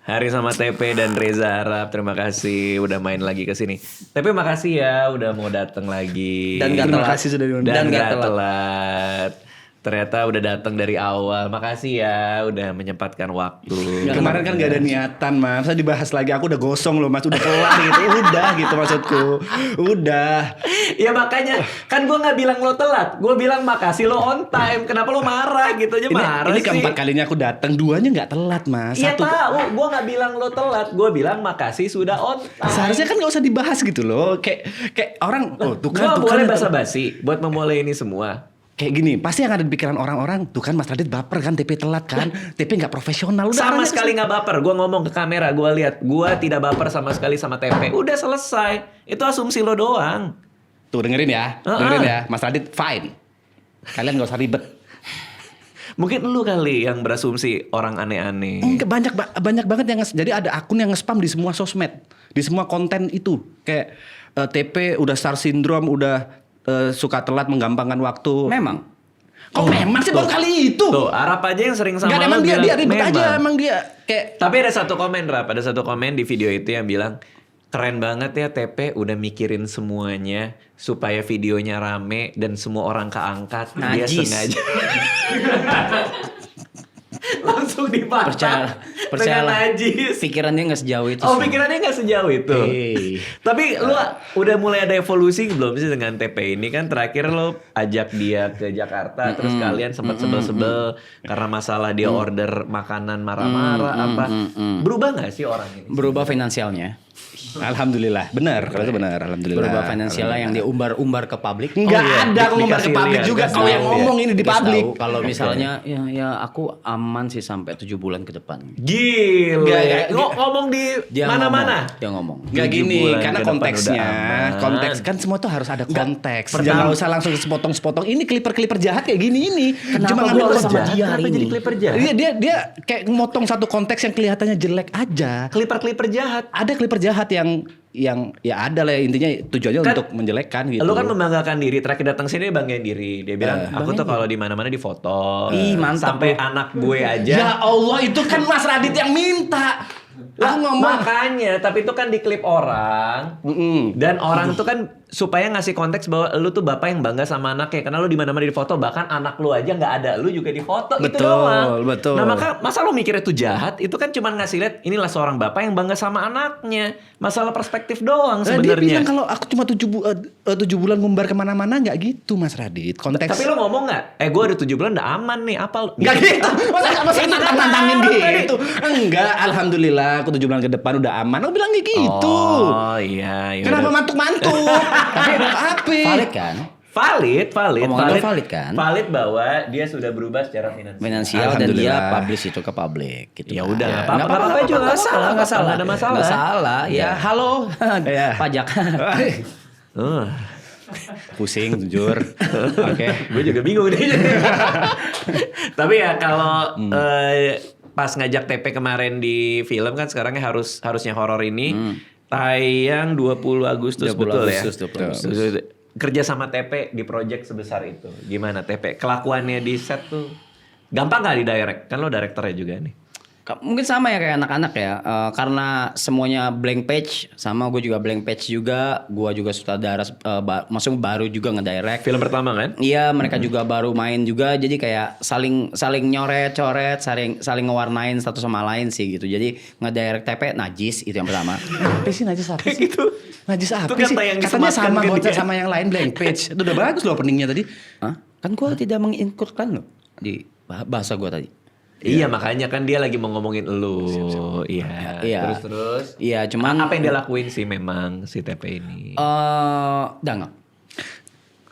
Hari sama TP dan Reza Arab. Terima kasih udah main lagi ke sini. TP makasih ya udah mau datang lagi. Dan gak Terima telat. kasih sudah diundang. Dan gak telat. Ternyata udah datang dari awal. Makasih ya udah menyempatkan waktu. Ya, kemarin kan gak ada niatan mas. Saya dibahas lagi. Aku udah gosong loh mas. Udah kelar gitu. Udah gitu maksudku. Udah. Ya makanya kan gue nggak bilang lo telat. Gue bilang makasih lo on time. Kenapa lo marah gitu aja marah Ini sih. keempat kalinya aku datang. Duanya gak telat mas. Iya tahu. Gue nggak bilang lo telat. Gue bilang makasih sudah on time. Seharusnya kan gak usah dibahas gitu loh. Kayak orang. Oh tuh kan. Gue Tuh boleh kan basa-basi buat memulai ini semua. kayak gini, pasti yang ada di pikiran orang-orang, tuh kan Mas Radit baper kan, TP telat kan, TP nggak profesional. Udah Sama sekali nggak baper. Gue ngomong ke kamera, gue lihat, gue tidak baper sama sekali sama TP. Udah selesai. Itu asumsi lo doang. Tuh dengerin ya, Mas Radit fine. Kalian nggak usah ribet. Mungkin lu kali yang berasumsi orang aneh-aneh. Enggak, banyak banget yang jadi ada akun yang nge-spam di semua sosmed, di semua konten itu. Kayak TP udah star syndrome, udah suka telat, menggampangkan waktu. Memang. Kok memang sih baru kali itu? Tuh, Arab aja yang sering sama Enggak, lu emang dia bilang, ribet aja, memang. emang dia kayak. Tapi ada satu komen, Rap. Ada satu komen di video itu yang bilang, keren banget ya TP udah mikirin semuanya supaya videonya rame dan semua orang keangkat. Dia Najis. sengaja. Langsung dipatah. Percaya dengan najis. Pikirannya nggak sejauh itu. Oh, sih. pikirannya nggak sejauh itu. Hey. Tapi lu udah mulai ada evolusi belum sih dengan TP ini kan? Terakhir lo ajak dia ke Jakarta, terus kalian sempat sebel-sebel karena masalah dia order makanan marah-marah apa. Berubah nggak sih orang ini? Berubah finansialnya. Alhamdulillah, benar. Kalau itu benar, alhamdulillah. Berubah finansialnya yang dia umbar-umbar ke publik. Enggak Oh, iya. ada aku ngomong ke Dikasih publik lihat, juga. dikasih Kau yang tahu, ngomong ini di Dikasih publik. tahu kalau misalnya ya aku aman sih sampai 7 bulan ke depan. Gila. Nggak, Ngomong di mana-mana. Dia ngomong. Gak 7 gini, bulan karena ke depan konteksnya, udah aman. konteks kan semua tuh harus ada konteks. pertama- Jangan usah langsung sepotong-sepotong. Ini kliper-kliper jahat kayak gini ini. Kenapa ngambil gua sama sama dia Kenapa hari jadi ini? kliper jahat? Dia kayak motong satu konteks yang kelihatannya jelek aja. Kliper-kliper jahat. Ada kliper jahat yang ya ada lah intinya tujuannya Kan, untuk menjelekan gitu. Lu kan membanggakan diri. Terakhir datang sini dia banggain diri. Dia bilang, aku tuh kalau di mana-mana difoto. Ih, mantap Sampai lu. anak gue aja. Ya Allah, itu kan Mas Radit yang minta. Lah, Aku ngomong. makanya, tapi itu kan di klip orang. Dan orang tuh kan supaya ngasih konteks bahwa lu tuh bapak yang bangga sama anaknya. Karena lu di mana-mana difoto, bahkan anak lu aja nggak ada, lu juga difoto. Itu Betul, doang. betul. Nah masa lu mikir itu jahat? Itu kan cuma ngasih lihat inilah seorang bapak yang bangga sama anaknya. Masalah perspektif doang Dia sebenarnya. bilang kalau aku cuma 7 bulan ngumbar kemana-mana nggak gitu Mas Radit. Konteks. Tapi lu ngomong nggak? Gue udah 7 bulan udah aman nih. Apa? Nggak gitu. Masa Itu kan nantangin Arab tadi. gitu. Enggak, alhamdulillah aku 7 bulan ke depan udah aman. Aku bilang kayak gitu. Oh iya. Yaudah. Kenapa mantuk-mantuk? Tapi apa? Valid kan? Valid. Omongan lu valid kan? Valid bahwa dia sudah berubah secara finansial. Finansial dan dia Alhamdulillah. publish itu ke publik gitu. Ya kan. udah, Ya, nggak apa-apa juga, nggak salah, nggak salah, nggak ada masalah. Nggak salah. Ya, halo. Ya. Pajak. Pusing jujur. Oke. Gue juga bingung nih. Tapi ya kalau pas ngajak TP kemarin di film kan sekarangnya harusnya horor ini tayang 20 Agustus 20 betul Agustus, ya. 20 Agustus. Kerja sama TP di project sebesar itu. Gimana TP? Kelakuannya di set tuh gampang nggak di direct? Kan lo direkturnya juga nih. Mungkin sama ya kayak anak-anak ya. Karena semuanya blank page, sama gue juga blank page juga. Gue juga sutradara, maksudnya baru juga ngedirect. Film pertama kan? Iya, mereka juga baru main juga, jadi kayak saling nyoret-coret, saling ngewarnain satu sama lain sih gitu. Jadi ngedirect TP najis itu yang pertama. Apa sih najis apa sih? Gitu. Najis apa Itu sih? kata yang Katanya disematkan sama ke bocah dia. sama yang lain blank page. Itu udah bagus loh openingnya tadi. Hah? Kan gue tidak menginkurkan lo di bahasa gue tadi. Iya makanya kan dia lagi mau ngomongin elu. Iya. Iya. Terus. Iya, cuman Apa yang dia lakuin sih memang si TP ini? dangak.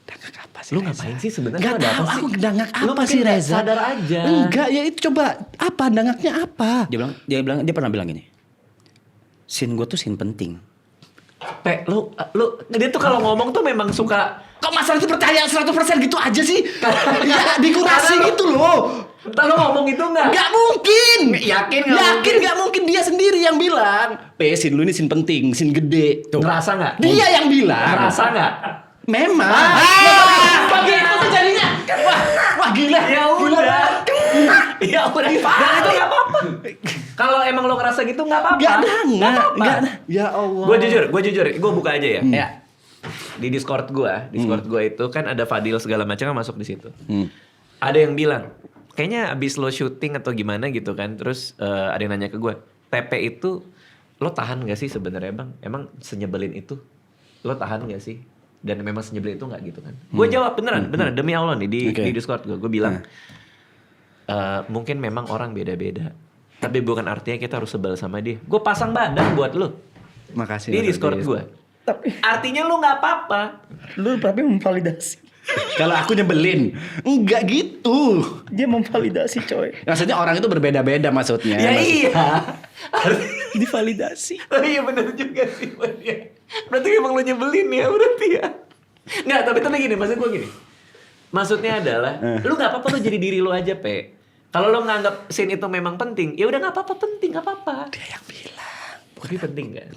Dangak apa sih? Lu ngapain sih sebenarnya? Enggak Ada tahu apa sih? aku dangak Lu apa mungkin sih nggak Reza? sadar aja. Enggak, ya itu coba apa dangaknya apa? Dia pernah bilang gini. Scene gue tuh scene penting. Pe, lu dia tuh kalau ngomong tuh memang suka. Kok masalah itu percaya 100% gitu aja sih? Ya dikurasi Karena- gitu loh. Entar lu ngomong itu enggak? Gak mungkin. Yakin nggak Yakin mungkin? gak mungkin dia sendiri yang bilang. Sin lu ini sin penting, sin gede. Tuh. Ngerasa enggak? Dia yang bilang. Ngerasa enggak? Memang. Begitu tuh jadinya. Wah gila. Ya Gila udah. banget. Ya udah. Dan itu enggak apa-apa. Kalau emang lo ngerasa gitu nggak apa-apa. Enggak. Ya Allah. Gue jujur, gue buka aja ya. Ya. Di Discord gue itu kan ada Fadil segala macam yang masuk di situ. Ada yang bilang, kayaknya abis lo syuting atau gimana gitu kan, terus ada yang nanya ke gue, TP itu lo tahan gak sih sebenarnya bang? Emang senyebelin itu? Lo tahan gak sih? Dan memang senyebelin itu gak gitu kan? Gue jawab beneran demi Allah nih di Discord gue bilang, mungkin memang orang beda-beda. Tapi bukan artinya kita harus sebel sama dia. Gue pasang badan buat lo. Makasih. Di Discord gue. Tapi Artinya lu nggak apa-apa. lu tapi memvalidasi. Kalau aku nyebelin, enggak gitu. Dia memvalidasi coy. Maksudnya orang itu berbeda-beda maksudnya. iya. Divalidasi. Oh iya benar juga sih dia. Berarti emang lu nyebelin ya berarti ya. Nggak, tapi gini, maksud gue gini. Maksudnya adalah, lu nggak apa-apa lu jadi diri lu aja, Pe. Kalau lu nganggap scene itu memang penting, ya udah nggak apa-apa, penting nggak apa-apa. Dia yang bilang. Tapi penting kan?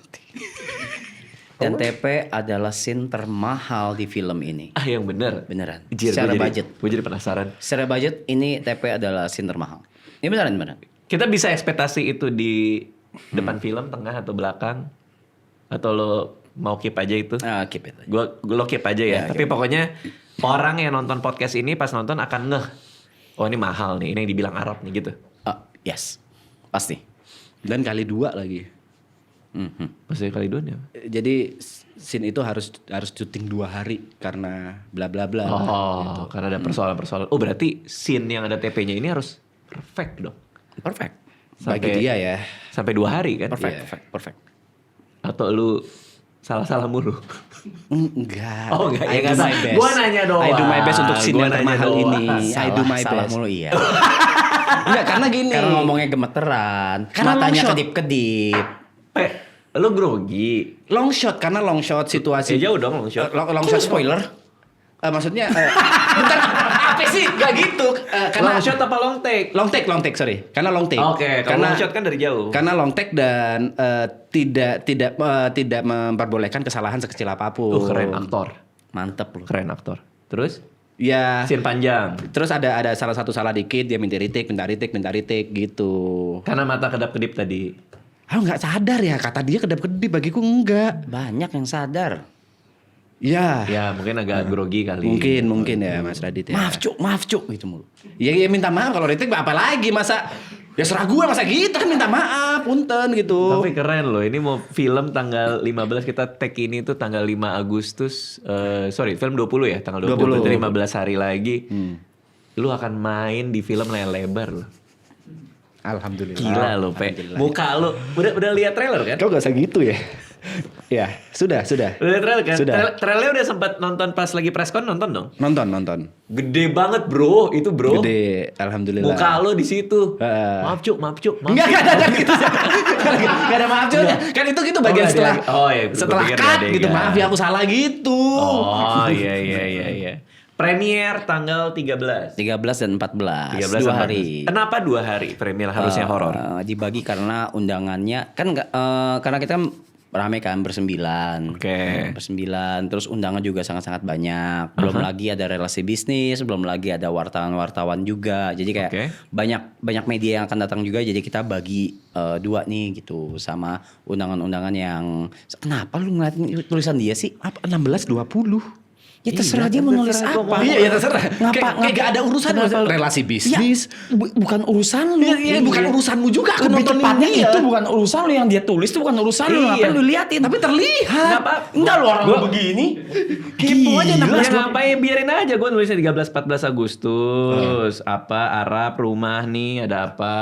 Dan TP adalah scene termahal di film ini. Ah yang bener. Beneran. Jir, Secara budget. Gue jadi penasaran. Secara budget ini TP adalah scene termahal. Ini beneran. Kita bisa ekspektasi itu di depan film, tengah atau belakang? Atau lo mau keep aja itu? Keep it. Gue lo keep aja ya. Tapi pokoknya orang yang nonton podcast ini pas nonton akan ngeh. Oh ini mahal nih, ini yang dibilang Arab nih gitu. Yes. Pasti. Dan kali 2 lagi. Maksudnya kali 2 nih? Jadi scene itu harus syuting 2 hari karena bla bla bla. Oh, karena ada persoalan-persoalan. Oh berarti scene yang ada TP-nya ini harus perfect dong. Perfect. Bagi dia ya. Sampai 2 hari kan? Perfect. Atau lu salah-salah mulu? Enggak. Oh enggak, I ya do my best. Gua nanya doang. I do my best untuk scene Gua yang nanya termahal doang. ini. I do my Salah best. mulu iya. Enggak, karena gini. Karena ngomongnya gemeteran. Karena Matanya long shot. kedip-kedip. Lu grogi. Long shot karena long shot situasi. Ya jauh dong long shot. Long Kok shot spoiler? Maksudnya bentar, apa sih? Gak gitu. Karena Long shot apa long take? long take, sorry. Karena long take. Oke, kalau long shot kan dari jauh. Karena long take dan tidak memperbolehkan kesalahan sekecil apapun. Keren aktor. Mantep loh. Keren aktor. Terus? Ya. Scene panjang. Terus ada salah satu salah dikit dia minta retake gitu. Karena mata kedap-kedip tadi. Aku nggak sadar ya, kata dia kedap-kedip, bagiku enggak. Banyak yang sadar. Ya. Ya mungkin agak grogi kali. Mungkin ya Mas Radit ya. Maaf cuk gitu mulu. Ya minta maaf kalau retake apa lagi masa ya serah gue masa gitu kan minta maaf punten gitu. Tapi keren loh, ini mau film tanggal 15 kita tag ini tuh tanggal 5 Agustus. Film 20 ya, tanggal 20. 15 hari lagi. Lu akan main di film layar lebar loh. Alhamdulillah. Gila lo, Pe. Muka lo udah lihat trailer kan? Kau gak usah gitu ya. Ya, sudah. Udah lihat trailer kan? Sudah. Trailernya udah sempat nonton pas lagi preskon, nonton dong? Nonton. Gede banget bro, itu bro. Gede, alhamdulillah. Muka lo di situ. Heeh. Maaf cuk. Enggak ada gitu. Enggak ada maaf juga. Kan itu bagian nggak setelah. ada. Oh, iya, gua Setelah pikir cut ada gitu. adegan. Maaf ya aku salah gitu. Oh iya. Premier tanggal 13. 13 dan 14. 13 2 sama hari. 14. Kenapa 2 hari premier harusnya horor? Dibagi karena undangannya kan karena kita rame kan bersembilan. Oke. Bersembilan, terus undangan juga sangat-sangat banyak. Belum lagi ada relasi bisnis, belum lagi ada wartawan-wartawan juga. Jadi kayak banyak media yang akan datang juga. Jadi kita bagi 2 nih gitu sama undangan-undangan yang kenapa lu ngeliatin tulisan dia sih? Apa 16-20? Ya terserah dia mau nulis apa. Iya, ya terserah. Kayak gak ada urusan relasi bisnis. Ya, bukan urusan lu. Iya, bukan urusanmu juga. Aku Lebih nontonin tepatnya dia. itu bukan urusan lu, yang dia tulis itu bukan urusan lu. Ngapain lu liatin? Tapi terlihat. Enggak lu orang lu begini. Kepo aja 16 Ya ngapain, biarin aja gue nulisnya 13-14 Agustus. Apa Arab rumah nih ada apa?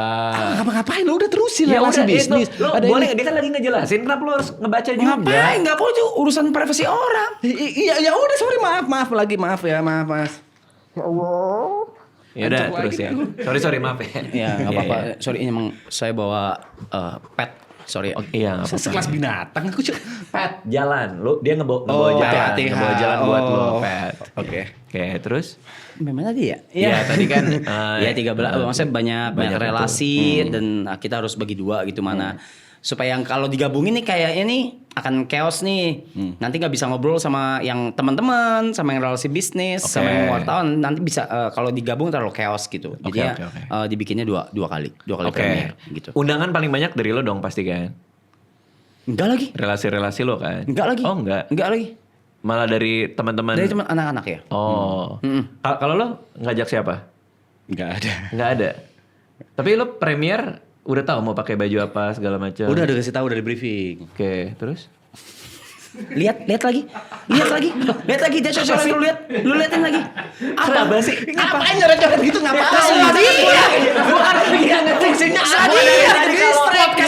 Ngapain lu udah terusin Ya relasi udah, bisnis. Lo Ada boleh, ini. dia kan lagi ngejelasin, kenapa lo harus ngebaca juga? Ngapain? Enggak boleh itu urusan privasi orang. Iya, ya udah sorry maaf lagi maaf Mas. Ya udah terus ya. Sorry maaf ya. Ya enggak apa-apa. Sorry ini emang saya bawa pet. Sorry. Iya, nggak apa-apa. Sekelas binatang aku cuma. Pet jalan, lo dia ngebawa jalan, PATH. ngebawa jalan buat lo Oh. pet. Oke. Oke, terus? Memang tadi ya? Iya, tadi kan Ya 13 maksudnya banyak banyak relasi dan kita harus bagi 2 gitu mana supaya yang kalau digabungin nih kayaknya nih akan chaos nih. Nanti nggak bisa ngobrol sama yang teman-teman, sama yang relasi bisnis, sama yang wartawan. Nanti bisa kalau digabung terlalu chaos gitu. Jadi dibikinnya dua kali premier gitu. Undangan paling banyak dari lo dong pasti kan? Enggak lagi. Relasi-relasi lo kan? Enggak lagi. Oh enggak. Enggak lagi. Malah dari teman-teman. Dari teman anak-anak ya. Oh. Kalau lo ngajak siapa? Nggak ada. Nggak ada. Tapi lo premier udah tahu mau pakai baju apa segala macam. Udah kasih tahu dari briefing. Oke, terus? Lihat lagi dia coret lu liatin lagi. Kenapa sih? Ngapain nyoret-nyoret gitu ngapain? Bukan dia nge-fixingnya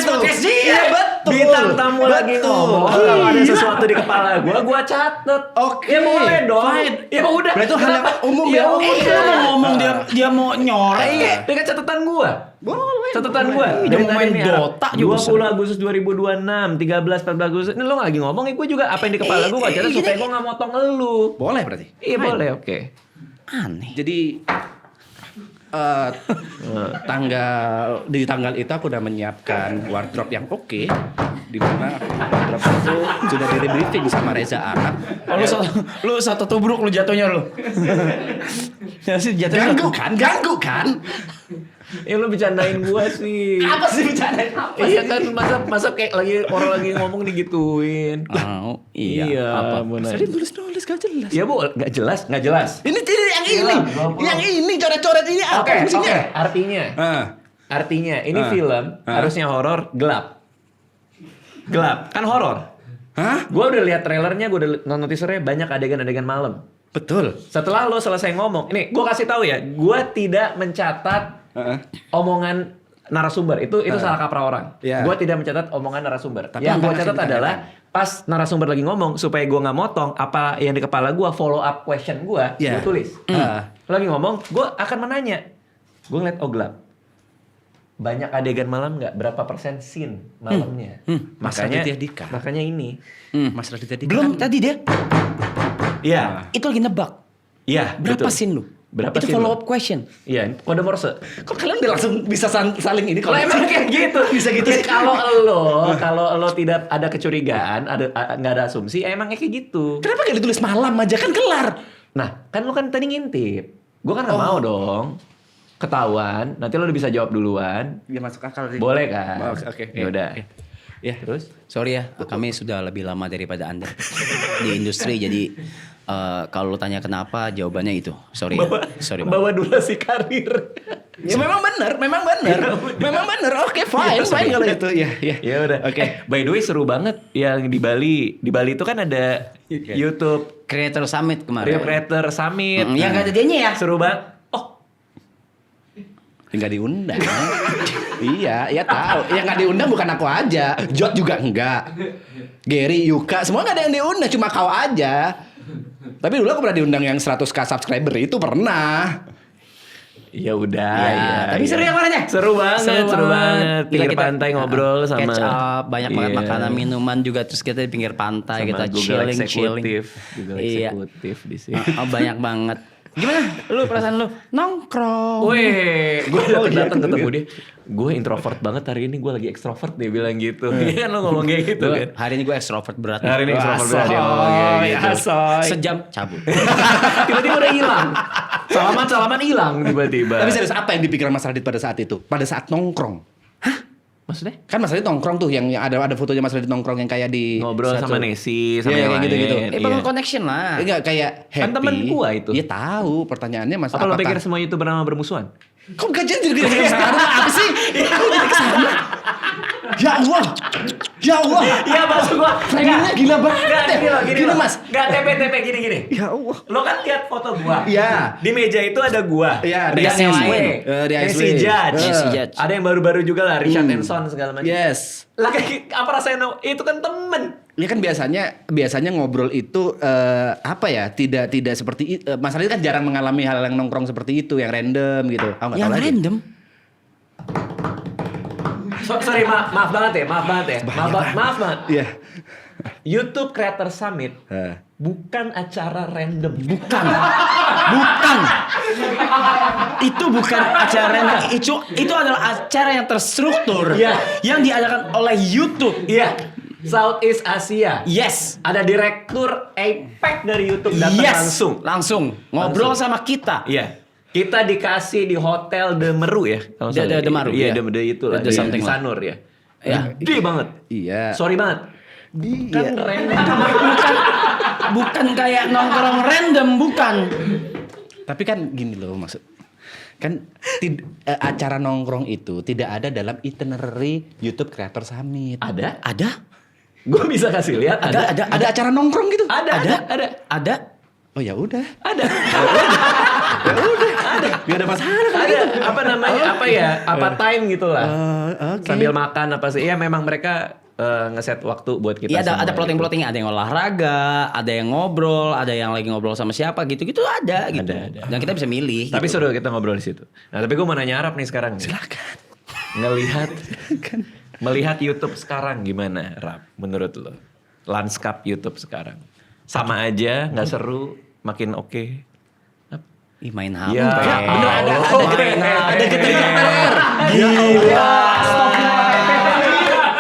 podcast dia. Betul. Bintang tamu lagi ngomong. Kalau ada sesuatu di kepala gua catet. Oke. Ya boleh dong. Ya udah. Berarti itu hal yang umum ya. ya? Iya. Dia mau ngomong dia mau nyoret. Iya, dengan catatan gua. Boleh. Catatan gua. Dia mau main Dota juga. 20 Agustus 2026, 13 14 Agustus. Ini lo lagi ngomong, gua juga apa yang di kepala gua catat supaya gua enggak motong elu. Boleh berarti. Iya, boleh, oke. Aneh. Jadi di tanggal itu aku udah menyiapkan wardrobe yang oke, di mana wardrobe itu sudah di briefing sama Reza Arab. Oh, lu satu tubruk lu jatuhnya lu. Ya sih jatuhnya. Ganggu kan? Ya lo bercandain gua sih. Apa sih bercandain apa? Iya kan masa kayak orang lagi ngomong digituin. Oh, iya. Iya, Apa? Tadi tulis gak jelas. Ya bu, nggak jelas. Ini yang ini coret-coret ini apa Oke. fungsinya? Artinya ini film harusnya horor gelap. Kan horor. Hah? Gua udah lihat trailernya, gua udah nonton teasernya, banyak adegan-adegan malam. Betul. Setelah lo selesai ngomong, ini gua kasih tahu ya, gua tidak mencatat omongan narasumber. Itu salah kaprah orang. Yeah. Gua tidak mencatat omongan narasumber. Tapi yang gua apa catat sih adalah pas narasumber lagi ngomong, supaya gua nggak motong apa yang di kepala gua, follow up question gua, Yeah. gua tulis. Lagi ngomong, gua akan menanya. Gua ngeliat gelap. Banyak adegan malam nggak? Berapa persen scene malamnya? Mas Makanya Raditya Dika. Makanya ini. Mas Raditya Dika Belum kan- tadi dia. Iya. Itu lagi nebak. Iya. Berapa betul. scene lu? Berapa itu scene follow lu? up question. Iya, kode Morse. Kok kalian udah langsung bisa saling ini? Kalau emang kayak gitu, Bisa gitu Ya, sih. kalau lo tidak ada kecurigaan, nggak ada asumsi, emangnya kayak gitu. Kenapa gak ditulis malam aja kan kelar? Nah, kan lo kan tadi ngintip, gue kan nggak mau dong ketahuan. Nanti lo udah bisa jawab duluan, Ya masuk akal sih. boleh kan? Oke. Ya udah. Ya. Terus? Sorry ya, kami sudah lebih lama daripada Anda di industri. Jadi kalau lu tanya kenapa, jawabannya itu. Sorry ya. Sorry Bang. Bawa durasi karir. Ya memang benar. Oke, fine kalau itu. Ya. Ya udah. Oke. By the way seru banget yang di Bali. Di Bali itu kan ada YouTube Creator Summit kemarin. Creator Summit. Yang nggak ada dianya ya? Seru banget. Oh, Enggak diundang. Iya tahu. Yang enggak diundang bukan aku aja. Jod juga enggak. Gary, Yuka, semua enggak ada yang diundang, cuma kau aja. Tapi dulu aku pernah diundang yang 100k subscriber itu pernah. ya udah. Ya, tapi seru yang mananya? Seru banget. Gila, Pinggir kita, pantai ngobrol sama catch up, banyak banget Iya. makanan, minuman juga, terus kita di pinggir pantai, Sama kita Google chilling. Google Iya. eksekutif di sini. Banyak banget. Gimana? Lu perasaan lu? Nongkrong. Weh, gue datang gitu, ketemu dia. Gue introvert banget hari ini, gue lagi ekstrovert dia bilang gitu. Iya kan lo ngomong kayak gitu kan. Hari ini gue extrovert berat. Hari ini extrovert berat, dia Asoy, ngomong kayak gitu. asoy. Sejam cabut. Tiba-tiba udah hilang. Salaman hilang tiba-tiba. Tapi serius apa yang dipikiran Mas Radit pada saat itu? Pada saat nongkrong. Maksudnya? Kan Mas Radit nongkrong tuh yang ada fotonya Mas Radit nongkrong yang kayak di Ngobrol satu- sama Nesi, sama Iya, yang kayak lain. gitu-gitu. Bangun Iya. connection lah. Enggak kayak happy. Kan temen gua itu. Iya tahu. Pertanyaannya Mas Apa lo apakah- pikir semua YouTuber nama bermusuhan? Kok gak jadi sekarang apa sih? Kok jadi kesana? Ya Allah. Iya maksud gua. Framingnya gila banget Enggak, ya. gini Gini, loh. Mas. Enggak TP gini. Ya Allah. Lo kan lihat foto gua. Iya. Di meja itu ada gua. Iya, Ada Rian yang Iswe. Rian Rian Iswe. Judge. Nancy Judge. Ada yang baru-baru juga lah, Richard Henson segala macam. Yes. Lah kayak apa rasanya? Itu kan temen. Ya kan biasanya ngobrol itu apa ya? Tidak seperti Mas Radit kan jarang mengalami hal yang nongkrong seperti itu, yang random gitu. Aku nggak Yang tahu lagi. random. Sorry, maaf banget ya. Maaf banget. Iya. YouTube Creator Summit bukan acara random. Bukan. Itu bukan acara random. Itu adalah acara yang terstruktur. Iya. Yang diadakan oleh YouTube. Iya. Southeast Asia. Yes. Ada direktur APEC dari YouTube datang langsung ngobrol sama kita. Iya. Kita dikasih di hotel The Meru ya. Kalau nggak salah. The Meru, Iya, iya. The itu lah. The Di something lah. Sanur ya. Iya. Gede banget. Iya. Sorry banget. Kan random. Bukan kayak nongkrong random, bukan. Tapi kan gini loh maksud. Kan acara nongkrong itu tidak ada dalam itinerary YouTube Creator Summit. Ada? Ada? Gue bisa kasih lihat. Ada. Ada acara nongkrong gitu? Ada. Oh ya udah. Ada. Gak ada masalah kan Ada. Apa namanya? Apa ya? Apa time gitu lah. Oke. Sambil makan apa sih? Iya memang mereka ngeset waktu buat kita. Iya ada semua plotting-plotting, ada yang olahraga, ada yang ngobrol, ada yang lagi ngobrol sama siapa gitu-gitu ada gitu. Ada. Dan kita bisa milih. Tapi gitu. seru kita ngobrol di situ. Nah, tapi gue mau nanya Arab nih sekarang. Silakan. Melihat YouTube sekarang gimana, Rap? Menurut lo? Lanskap YouTube sekarang. Sama aja, nggak seru, makin oke. Ih main HP. Ya, bener ada getar. Gila.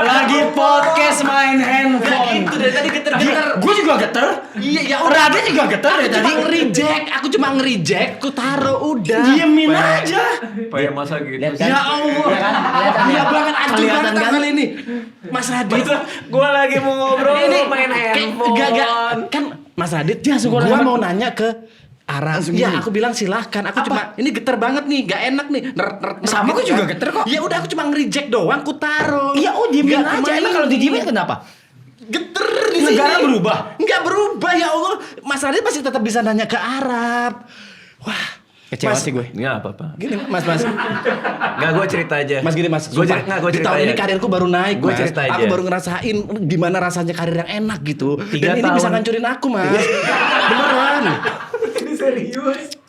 Lagi podcast main handphone. Itu dari tadi geter-geter. Gue juga geter. Iya ya udah. Raga juga geter dari tadi. Aku cuma nge-reject, ku taruh udah. Diemin aja. Kayak masa gitu. Ya Allah. Iya banget anjing Kelihatan banget kan? tangan ini. Mas Radit. Gue lagi mau ngobrol, lo main handphone. Gak. Kan Mas Radit, gua mau nanya ke Ara. Iya, aku bilang silahkan. Aku cuma ini geter banget nih, gak enak nih. Sama aku juga geter kok. Ya udah aku cuma nge-reject doang, ku taruh. Iya, diemin Nggak aja. main. Emang kalau didiemin kenapa? Geter di Negara sini. berubah? Enggak berubah ya Allah. Mas Radit pasti tetap bisa nanya ke Arab. Wah, Kecewa Mas, sih gue. Nggak apa-apa. Gini Mas. Nggak, gue cerita aja. Mas gini Mas, Gue sumpah, cerita di tahun aja. ini karirku baru naik Gue Mas. cerita aja. Aku baru ngerasain gimana rasanya karir yang enak gitu. 3 Dan ini bisa tahun. ngancurin aku Mas. Beneran. Ini serius.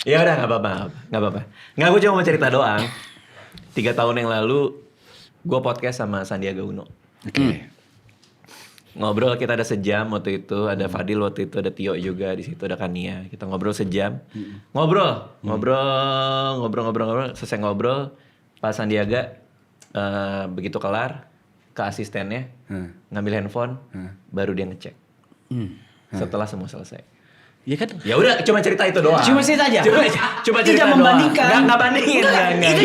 Ya udah nggak apa-apa. Nggak, gue cuma mau cerita doang. 3 tahun yang lalu, gue podcast sama Sandiaga Uno. Oke. Ngobrol kita ada sejam waktu itu, ada Fadil waktu itu, ada Tio juga di situ, ada Kania. Kita ngobrol sejam. Ngobrol. Selesai ngobrol, Pak Sandiaga begitu kelar ke asistennya, ngambil handphone, baru dia ngecek. Setelah semua selesai. Iya kan? Ya udah, cuma cerita itu doang. Cuma cerita aja. Cuma Tidak cerita membandingkan. Enggak bandingin. Itu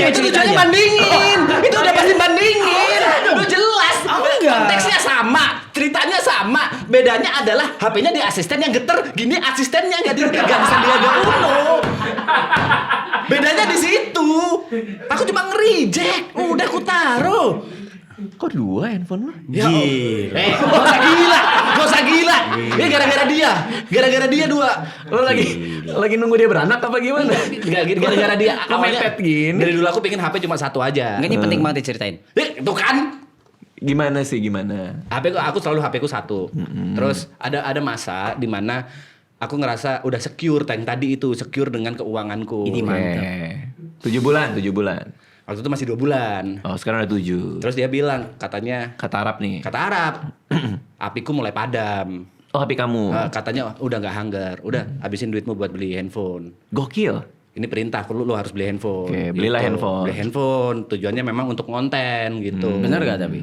Itu tujuannya bandingin. Itu udah pasti bandingin. Udah jelas. Enggak. Konteksnya sama, ceritanya sama. Bedanya adalah HP-nya di asisten yang geter, gini asistennya nggak dipegang Sandiaga Uno. Bedanya di situ. Aku cuma nge-reject. Udah aku taruh. Kok 2 handphone lu? Ya, gak usah gila. Ini gara-gara dia. Gara-gara dia 2. Lo lagi nunggu dia beranak apa gimana? Gara-gara dia. Lo main pet gini. Dari dulu aku pengen HP cuma 1 aja. Enggak, ini penting banget diceritain. Itu kan. Gimana sih, gimana? Aku selalu HP ku 1. Terus ada masa di mana aku ngerasa udah secure tadi itu, secure dengan keuanganku. Ini mantap. 7 bulan. Waktu itu masih 2 bulan. Oh, sekarang udah 7. Terus dia bilang, katanya Kata Arab nih. kata Arab, apiku mulai padam. Oh, HP kamu. Katanya udah nggak hanggar, udah habisin duitmu buat beli handphone. Gokil. Ini perintah, lu harus beli handphone. Oke, belilah handphone. Beli handphone, tujuannya memang untuk konten gitu. Bener gak tapi?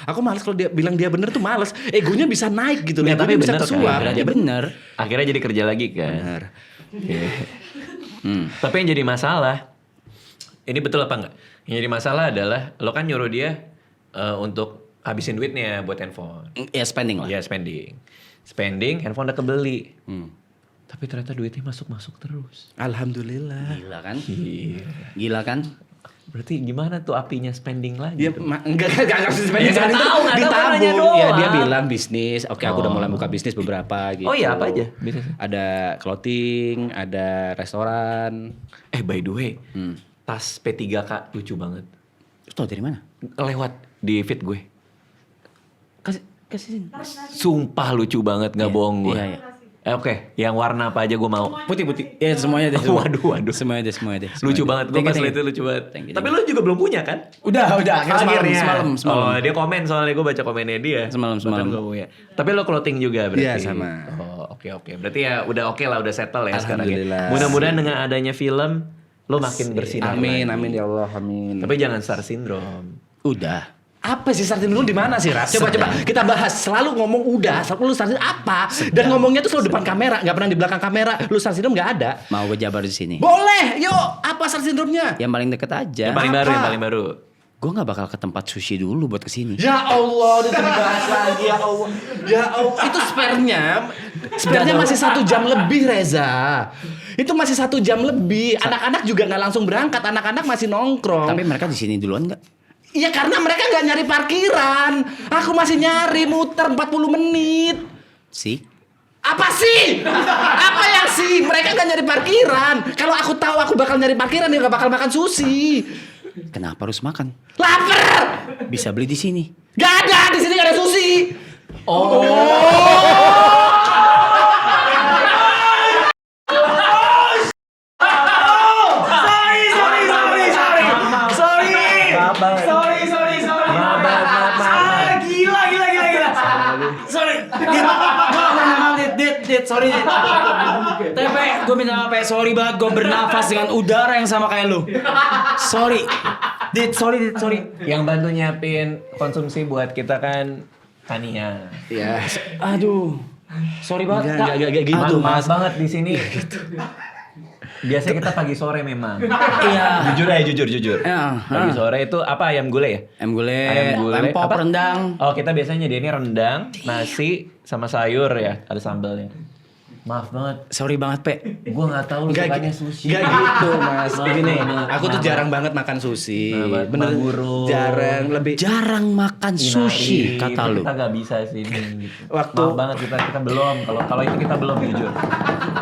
Aku males kalau dia bilang dia bener tuh males. Egonya bisa naik gitu. Ya, tapi Egonya bisa bener kan? kesuap. Berarti bener. Akhirnya jadi kerja lagi kan. Bener. Oke. Tapi yang jadi masalah, ini betul apa enggak? Yang jadi masalah adalah lo kan nyuruh dia untuk habisin duitnya buat handphone. Ya spending lah. Ya spending, handphone udah kebeli. Tapi ternyata duitnya masuk terus. Alhamdulillah. Gila kan? Iya. Gila kan? Berarti gimana tuh apinya spending lagi? Ya, enggak harus spending. Ya, nggak tahu, nanya ditabung. doang. Ya dia bilang bisnis. Oke, aku udah mulai buka bisnis beberapa gitu. Oh iya, apa aja bisnisnya? Ada clothing, ada restoran. By the way, tas P3K lucu banget. Lu tau dari mana? Lewat di feed gue. Kasih. Sumpah lucu banget, gak bohong gue. Iya. Oke, yang warna apa aja gue mau. Putih-putih. Ya semuanya deh. Waduh. Semuanya deh. Lucu banget, gue pas lihat itu lucu banget. Tapi lu juga belum punya kan? Udah. Akhirnya. Semalam. Oh, dia komen soalnya gue baca komennya dia. Semalam. Gua punya. Tapi lo clothing juga berarti? Iya, sama. Oh, oke. Berarti ya udah oke lah, udah settle ya sekarang ya. Alhamdulillah. Mudah-mudahan dengan adanya film, lo makin bersinar. Amin lagi. ya Allah, amin. Tapi jangan star syndrome. Udah. Apa sih starting dulu di mana sih, Rap? Coba kita bahas. Selalu ngomong udah, selalu starting apa? Dan ngomongnya tuh selalu depan kamera, nggak pernah di belakang kamera. Lu start syndrome nggak ada. Mau gue jabar di sini. Boleh, yuk. Apa start syndrome-nya? Yang paling deket aja. Yang paling baru. Gue nggak bakal ke tempat sushi dulu buat kesini. Ya Allah, udah dibahas lagi ya Allah. Ya Allah, itu spare-nya masih 1 jam lebih, Reza. Itu masih 1 jam lebih. Anak-anak juga nggak langsung berangkat, anak-anak masih nongkrong. Tapi mereka di sini duluan nggak? Iya karena mereka nggak nyari parkiran. Aku masih nyari muter 40 menit. Sih? Apa sih? Apa yang sih? Mereka nggak nyari parkiran. Kalau aku tahu aku bakal nyari parkiran, dia nggak bakal makan sushi. Kenapa harus makan? Lapar. Bisa beli di sini. Gak ada, di sini gak ada sushi. Sorry. TP, gue minta maaf ya. Sorry banget, gue bernafas dengan udara yang sama kayak lu. Sorry. Sorry. Yang bantu nyiapin konsumsi buat kita kan Tania. Iya. Aduh. Sorry banget, Kak. Gak gitu, Aduh, Mas. maaf banget di sini. Biasanya kita pagi sore memang. Iya. Jujur. Ya, Pagi sore itu apa ayam gulai ya? Ayam gulai, Lempok, apa? Rendang. Oh, kita biasanya dia ini rendang, nasi sama sayur ya, ada sambalnya. Maaf banget. Sorry banget, Pe. Gue nggak tahu lu sukanya sushi. Gak gitu, Mas. Gini, Maaf. aku tuh jarang banget makan sushi. Bener, Maguro. Jarang makan sushi, Inari, kata itu lu. Kita nggak bisa sih ini. Gitu. Waktu- Maaf banget kita belum. Kalau itu kita belum jujur.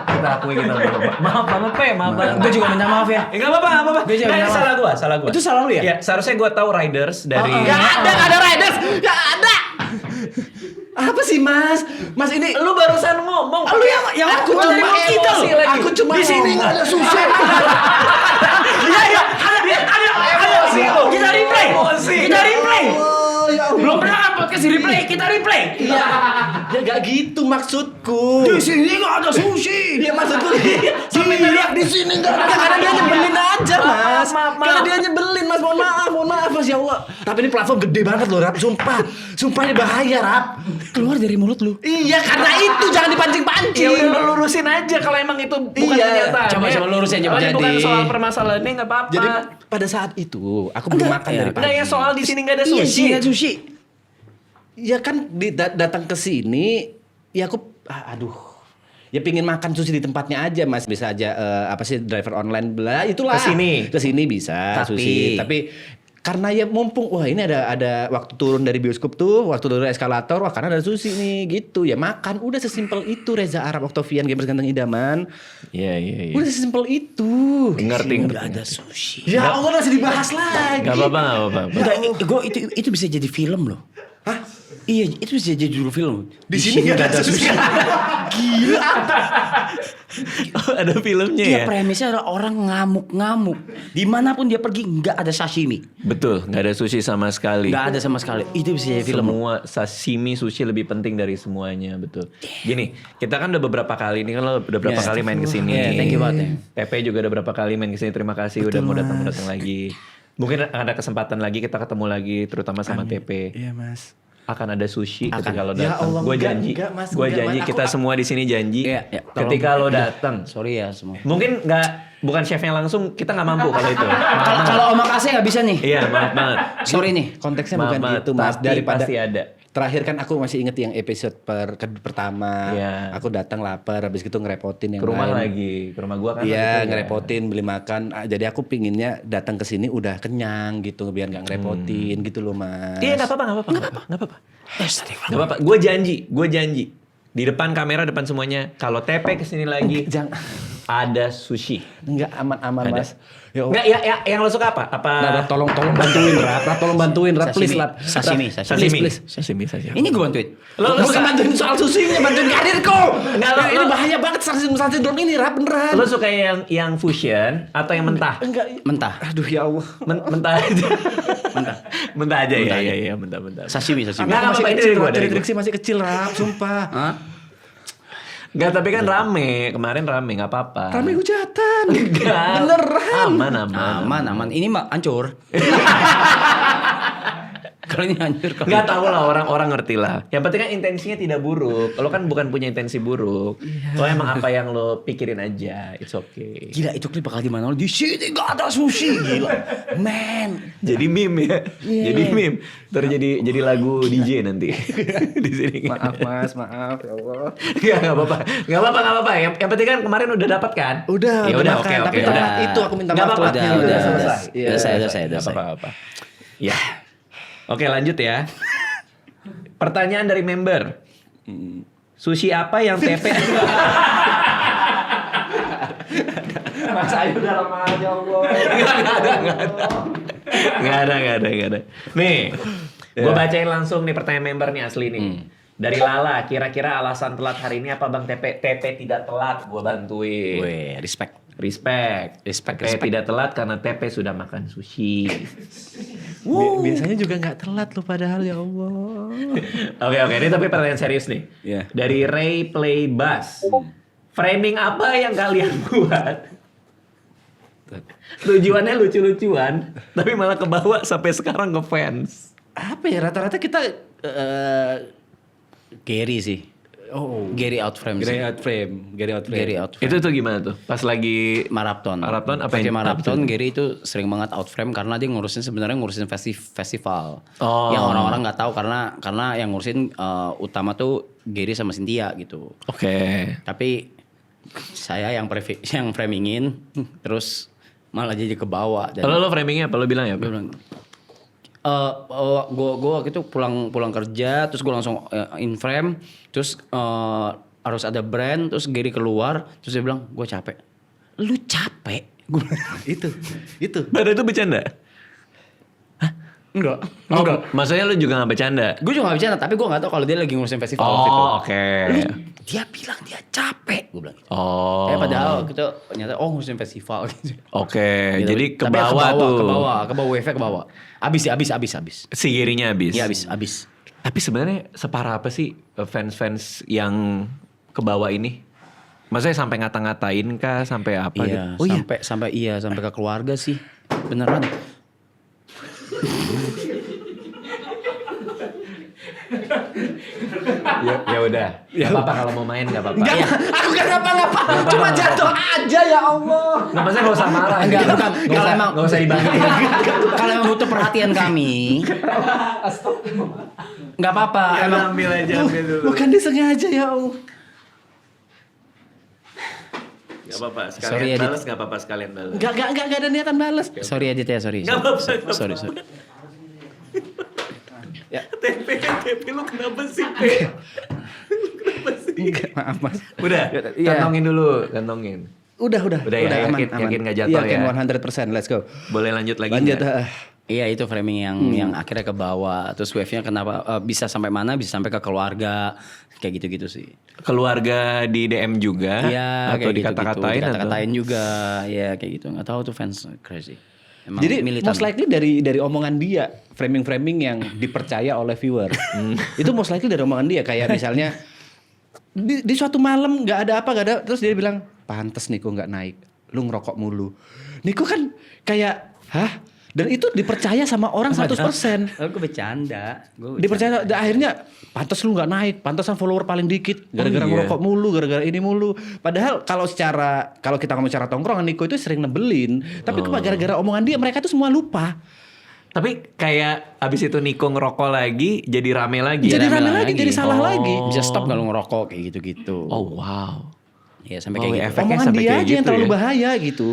Kita akui kita belum. Maaf banget, maaf banget. Gue juga minta maaf ya. Nggak apa-apa. Gue juga Nah, minta salah maaf. gua. Itu salah lu ya? Ya, seharusnya gua tahu riders dari. Gak ada riders. Gak ada. Apa sih, Mas? Mas ini Lu barusan ngomong. Lu yang aku cuma kita emosi lagi. Aku cuma di sini nggak ada sushi. Emosi lu. Kita replay. Emosi. Oh, ya Allah. Belum pernah kan podcast di replay, kita replay. Iya. Ya gak gitu maksudku. Di sini nggak ada sushi. Iya maksudku. Sampai teriak di sini enggak ada. Karena dia nyebelin aja, Mas. Maaf. Karena dia nyebelin, Mas. Mohon maaf, Mas. Ya Allah. Tapi ini platform gede banget loh, Rap. Sumpah ini bahaya, Rap. Keluar dari mulut lu. Iya, karena itu jangan dipancing-pancing. Ya udah lu lurusin aja kalau emang itu bukan Iya. kenyataan. Coba lurusin, coba. Kalau ini bukan Jadi- soal permasalahannya nggak apa-apa. Jadi pada saat itu aku belum makan dari Enggak pagi. ya soal di sini nggak ada Iya sushi. sih, nggak sushi. Ya kan datang ke sini, ya aku aduh. Ya pingin makan sushi di tempatnya aja, Mas. Bisa aja apa sih driver online bela itulah. Kesini. Kesini bisa sushi. Tapi karena ya mumpung wah ini ada waktu turun dari bioskop tuh, waktu turun dari eskalator, wah karena ada sushi nih gitu. Ya makan udah sesimpel itu. Reza Arab Octavian Gamers Ganteng Idaman. Iya. Udah sesimpel itu. Ngerti. Nggak ada sushi. Ya Allah masih dibahas lagi. Gak apa-apa. Enggak, itu bisa jadi film loh. Hah? Iya, itu bisa jadi judul film. Di sini nggak ada sushi. Gila. Oh, ada filmnya Iya, ya. premisnya adalah orang ngamuk-ngamuk. Dimanapun dia pergi nggak ada sashimi, Betul, nggak ada sushi sama sekali. nggak ada sama sekali. Itu bisa jadi film. Semua sashimi sushi lebih penting dari semuanya, betul. Gini, kita kan udah beberapa kali ini kan lo udah berapa kali main kesini. Iya, thank you banget ya. TP juga udah berapa kali main kesini. Terima kasih udah mau datang lagi. Mungkin ada kesempatan lagi kita ketemu lagi, terutama sama TP. Iya, Mas. Akan ada sushi ketika lo Ya datang. Allah, Gue enggak, janji. enggak, Mas, Gue enggak, janji Mas. kita semua di sini janji. Iya, Ketika lo datang. Sorry ya semua. Mungkin bukan chefnya langsung, kita nggak mampu kalau itu. Kalau omakase nggak bisa nih. Iya, maaf banget. Sorry nih. Konteksnya Maaf bukan banget, itu, Mas. tapi Daripada pasti ada. Terakhir kan aku masih inget yang episode pertama. Iya. Aku datang lapar, habis itu ngerepotin yang Ke rumah lain. lagi, ke rumah gua kan. Iya, waktu itu ya. ngerepotin beli makan. Jadi aku pinginnya datang ke sini udah kenyang gitu, biar nggak ngerepotin gitu loh, Mas. Iya, nggak apa-apa. Nggak apa-apa. Gue janji. Di depan kamera, depan semuanya. Kalau TP kesini lagi, Jangan. ada sushi? Enggak aman-aman Ada. Mas. Ya Allah. Enggak, ya yang lo suka apa? Apa? Nah, Rap, tolong bantuin Rap, tolong bantuin Rap, please Rap. Sashimi. Please. Sashimi. Ini gue bantuin. Lo Bukan suka bantuin soal susinya, bantuin karirku. Enggak, Ini bahaya banget syndrome ini Rap beneran. Lo suka yang fusion atau yang mentah? Enggak. Mentah. Aduh ya Allah. Mentah aja. mentah aja Mentah ya, aja. iya, mentah. Sashimi. Enggak, Aku masih apa-apa, ini kecil, dari gua, Rap. dari gua. Triksi masih kecil Rap, sumpah. Hah? Enggak, tapi kan kemarin rame, nggak apa-apa. Rame hujatan. Enggak. Beneran. Aman. Ini mah hancur. Kalau ini hancur. Kalau Nggak tahu lah, orang-orang ngerti lah. Yang penting kan intensinya tidak buruk. Lo kan bukan punya intensi buruk. Lo emang apa yang lo pikirin aja, it's okay. Gila itu klip bakal di mana? Di sini gak ada sushi. Gila. Man. Jadi meme ya, jadi meme. Terjadi lagu DJ nanti di sini. Maaf Mas, maaf ya Allah. Nggak apa-apa. Yang penting kan kemarin udah dapat kan? Udah, Ya udah, makan. oke. Tapi udah. telat itu aku minta Nggak maaf apa-apa. telatnya. Udah selesai. Iya, selesai. Nggak apa-apa. Ya. Oke, lanjut ya. Pertanyaan dari member. Sushi apa yang TP? Mas Ayu udah lama aja Allah. Nggak ada. Nih, gue bacain langsung nih pertanyaan member nih asli nih. Dari Lala, kira-kira alasan telat hari ini apa Bang TP? TP tidak telat, gue bantuin. Weh, respect. Respect. TP tidak telat karena TP sudah makan sushi. Biasanya juga nggak telat loh padahal ya Allah. Oke, ini tapi pertanyaan serius nih. Iya. Dari Ray Play Bass. Framing apa yang kalian buat? Tujuannya lucu-lucuan, tapi malah kebawa sampai sekarang ke fans. Apa ya rata-rata kita Gary sih. oh Gary out frame sih. Gary out frame. Itu tuh gimana tuh? Pas lagi Marapton. apa Pakai yang- Marapton, Gary itu sering banget out frame karena dia sebenarnya ngurusin festival. Oh. Yang orang-orang nggak tahu karena yang ngurusin utama tuh Gary sama Cynthia gitu. Oke. Tapi saya yang framingin terus malah jadi ke bawah dan Kalau lo framingnya apa? Lo bilang ya gue apa? bilang gue waktu itu pulang kerja terus gue langsung in frame terus harus ada brand terus Gary keluar terus dia bilang gue capek. Lu capek? Gue itu. Padahal itu bercanda? enggak. Oh, maksudnya lo juga gak bercanda? Gue juga gak bercanda tapi gue gak tahu kalau dia lagi ngurusin festival waktu itu. Oh, oke. Dia bilang dia capek, gue bilang gitu. Oh. Padahal kita ternyata ngurusin festival gitu. Oke, Gitu. jadi ke Tapi bawah tuh. ke bawah wave ke bawah. Habis. Si Girinya habis. Iya habis. Tapi sebenarnya separah apa sih fans-fans yang ke bawah ini? Maksudnya sampai ngata-ngatain kah? Sampai apa Iya, gitu? sampai ke keluarga sih. Beneran. Ya udah. Gak apa-apa kalau mau main gak apa-apa. Enggak, Ya. aku gak ngapa-ngapa. Cuma jatuh aja ya Allah. Nggak, maksudnya gak usah marah. Enggak, gitu. bukan. Nggak Kalau usah- emang- nggak usah dibantu. Kalau emang butuh perhatian kami, nggak apa-apa. Emang ambil aja dulu. Bukan disengaja ya Allah. Gak apa-apa. Sorry, Sekalian Edit. balas gak apa-apa sekalian balas. Enggak ada niatan balas. sorry Adit ya, sorry. Nggak apa-apa, nggak Sorry. Ya. TP lu kenapa sih? Pe? Lu kenapa sih? Maaf Mas. Udah, Iya. kantongin dulu, kantongin. Udah ya, yakin nggak jatuh yakin ya? 100%, let's go. Boleh lanjut lagi Lanjut. nggak? Iya itu framing yang akhirnya ke bawah. Terus wave-nya kenapa bisa sampai mana? Bisa sampai ke keluarga. Kayak gitu-gitu sih. Keluarga di DM juga? Iya, Atau kayak dikata-katain? gitu. Dikata-katain juga. Ya kayak gitu. Nggak tahu tuh fans crazy. Emang Jadi militan. most likely dari omongan dia, framing-framing yang dipercaya oleh viewer. Itu most likely dari omongan dia, kayak misalnya di suatu malam nggak ada apa, nggak ada, terus dia bilang, "Pantes Niko nggak naik. Lu ngerokok mulu." Niko kan kayak, "Hah?" Dan itu dipercaya sama orang 100%. Gue bercanda. Dipercaya dan akhirnya pantas lu nggak naik, pantasan follower paling dikit gara-gara iya. ngerokok mulu, gara-gara ini mulu. Padahal kalau kita ngomong secara tongkrongan, Niko itu sering nebelin, tapi gara-gara omongan dia mereka tuh semua lupa. Tapi kayak abis itu Niko ngerokok lagi, jadi rame lagi. Jadi rame rame lagi, lagi. jadi salah lagi. Bisa stop kalau ngerokok kayak gitu-gitu. Oh wow. Iya sampai Oh, kayak gitu. efeknya Omongan sampai dia kayak aja yang gitu terlalu ya? bahaya gitu.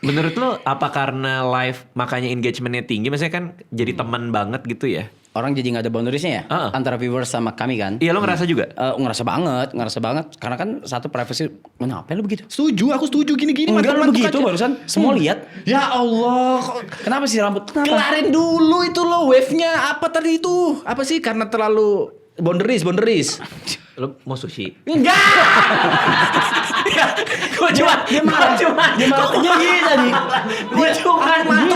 Menurut lo apa karena live makanya engagementnya tinggi? Maksudnya kan jadi teman banget gitu ya? orang jadi nggak ada boundariesnya ya antara viewers sama kami kan. Iya, lo ngerasa juga? Ngerasa banget karena kan satu privacy. Kenapa lu begitu? Aku setuju gini-gini. Enggak lu mantap-mantap begitu aja. barusan semua lihat. Ya Allah, Kenapa sih rambut? Kenapa? kelarin dulu itu lo wave-nya apa tadi itu? Apa sih karena terlalu boundaries. Lo mau sushi? Enggak. Gue cuma Dia marah gini tadi. Gue cuma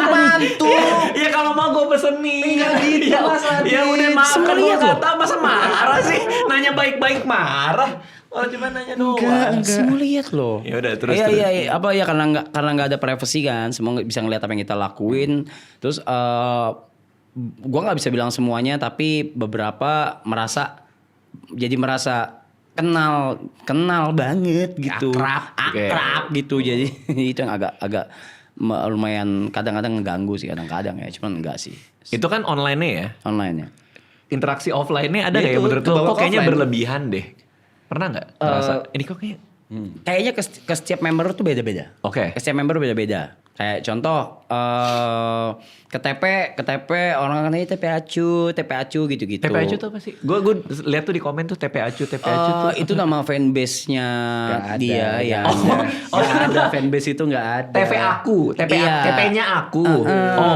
mantu. Ya kalau mau gue pesenin. Enggak gitu, Ya, Mas Adit. ya udah makan Semua gue lihat nggak loh. tahu masa marah sih. Nanya baik-baik marah. Kalau cuma nanya doang. Semua lihat loh. Ya udah, terus, Iya terus. iya iya. Apa ya karena nggak ada privacy kan. Semua bisa ngeliat apa yang kita lakuin. Terus gua nggak bisa bilang semuanya tapi beberapa merasa kenal banget gitu. Akrab gitu. Jadi itu yang agak lumayan kadang-kadang ngeganggu sih kadang-kadang ya. Cuman enggak sih. Itu kan online-nya ya. Online-nya. Interaksi offline-nya ada Ya nggak ya itu, menurut lo? kebawa Kok ke kayaknya offline. berlebihan deh. Pernah nggak merasa ini kok kayak Kayaknya ke setiap member tuh beda-beda. Oke. Ke setiap member beda-beda. Kayak contoh ke TP orang katanya TP acu gitu-gitu. TPAcu tuh apa sih? Gue lihat tuh di komen tuh TPAcu tuh. Itu nama fanbase-nya dia ya. Nggak ada fanbase itu nggak ada. TV aku, Iya. TP-nya aku. Oh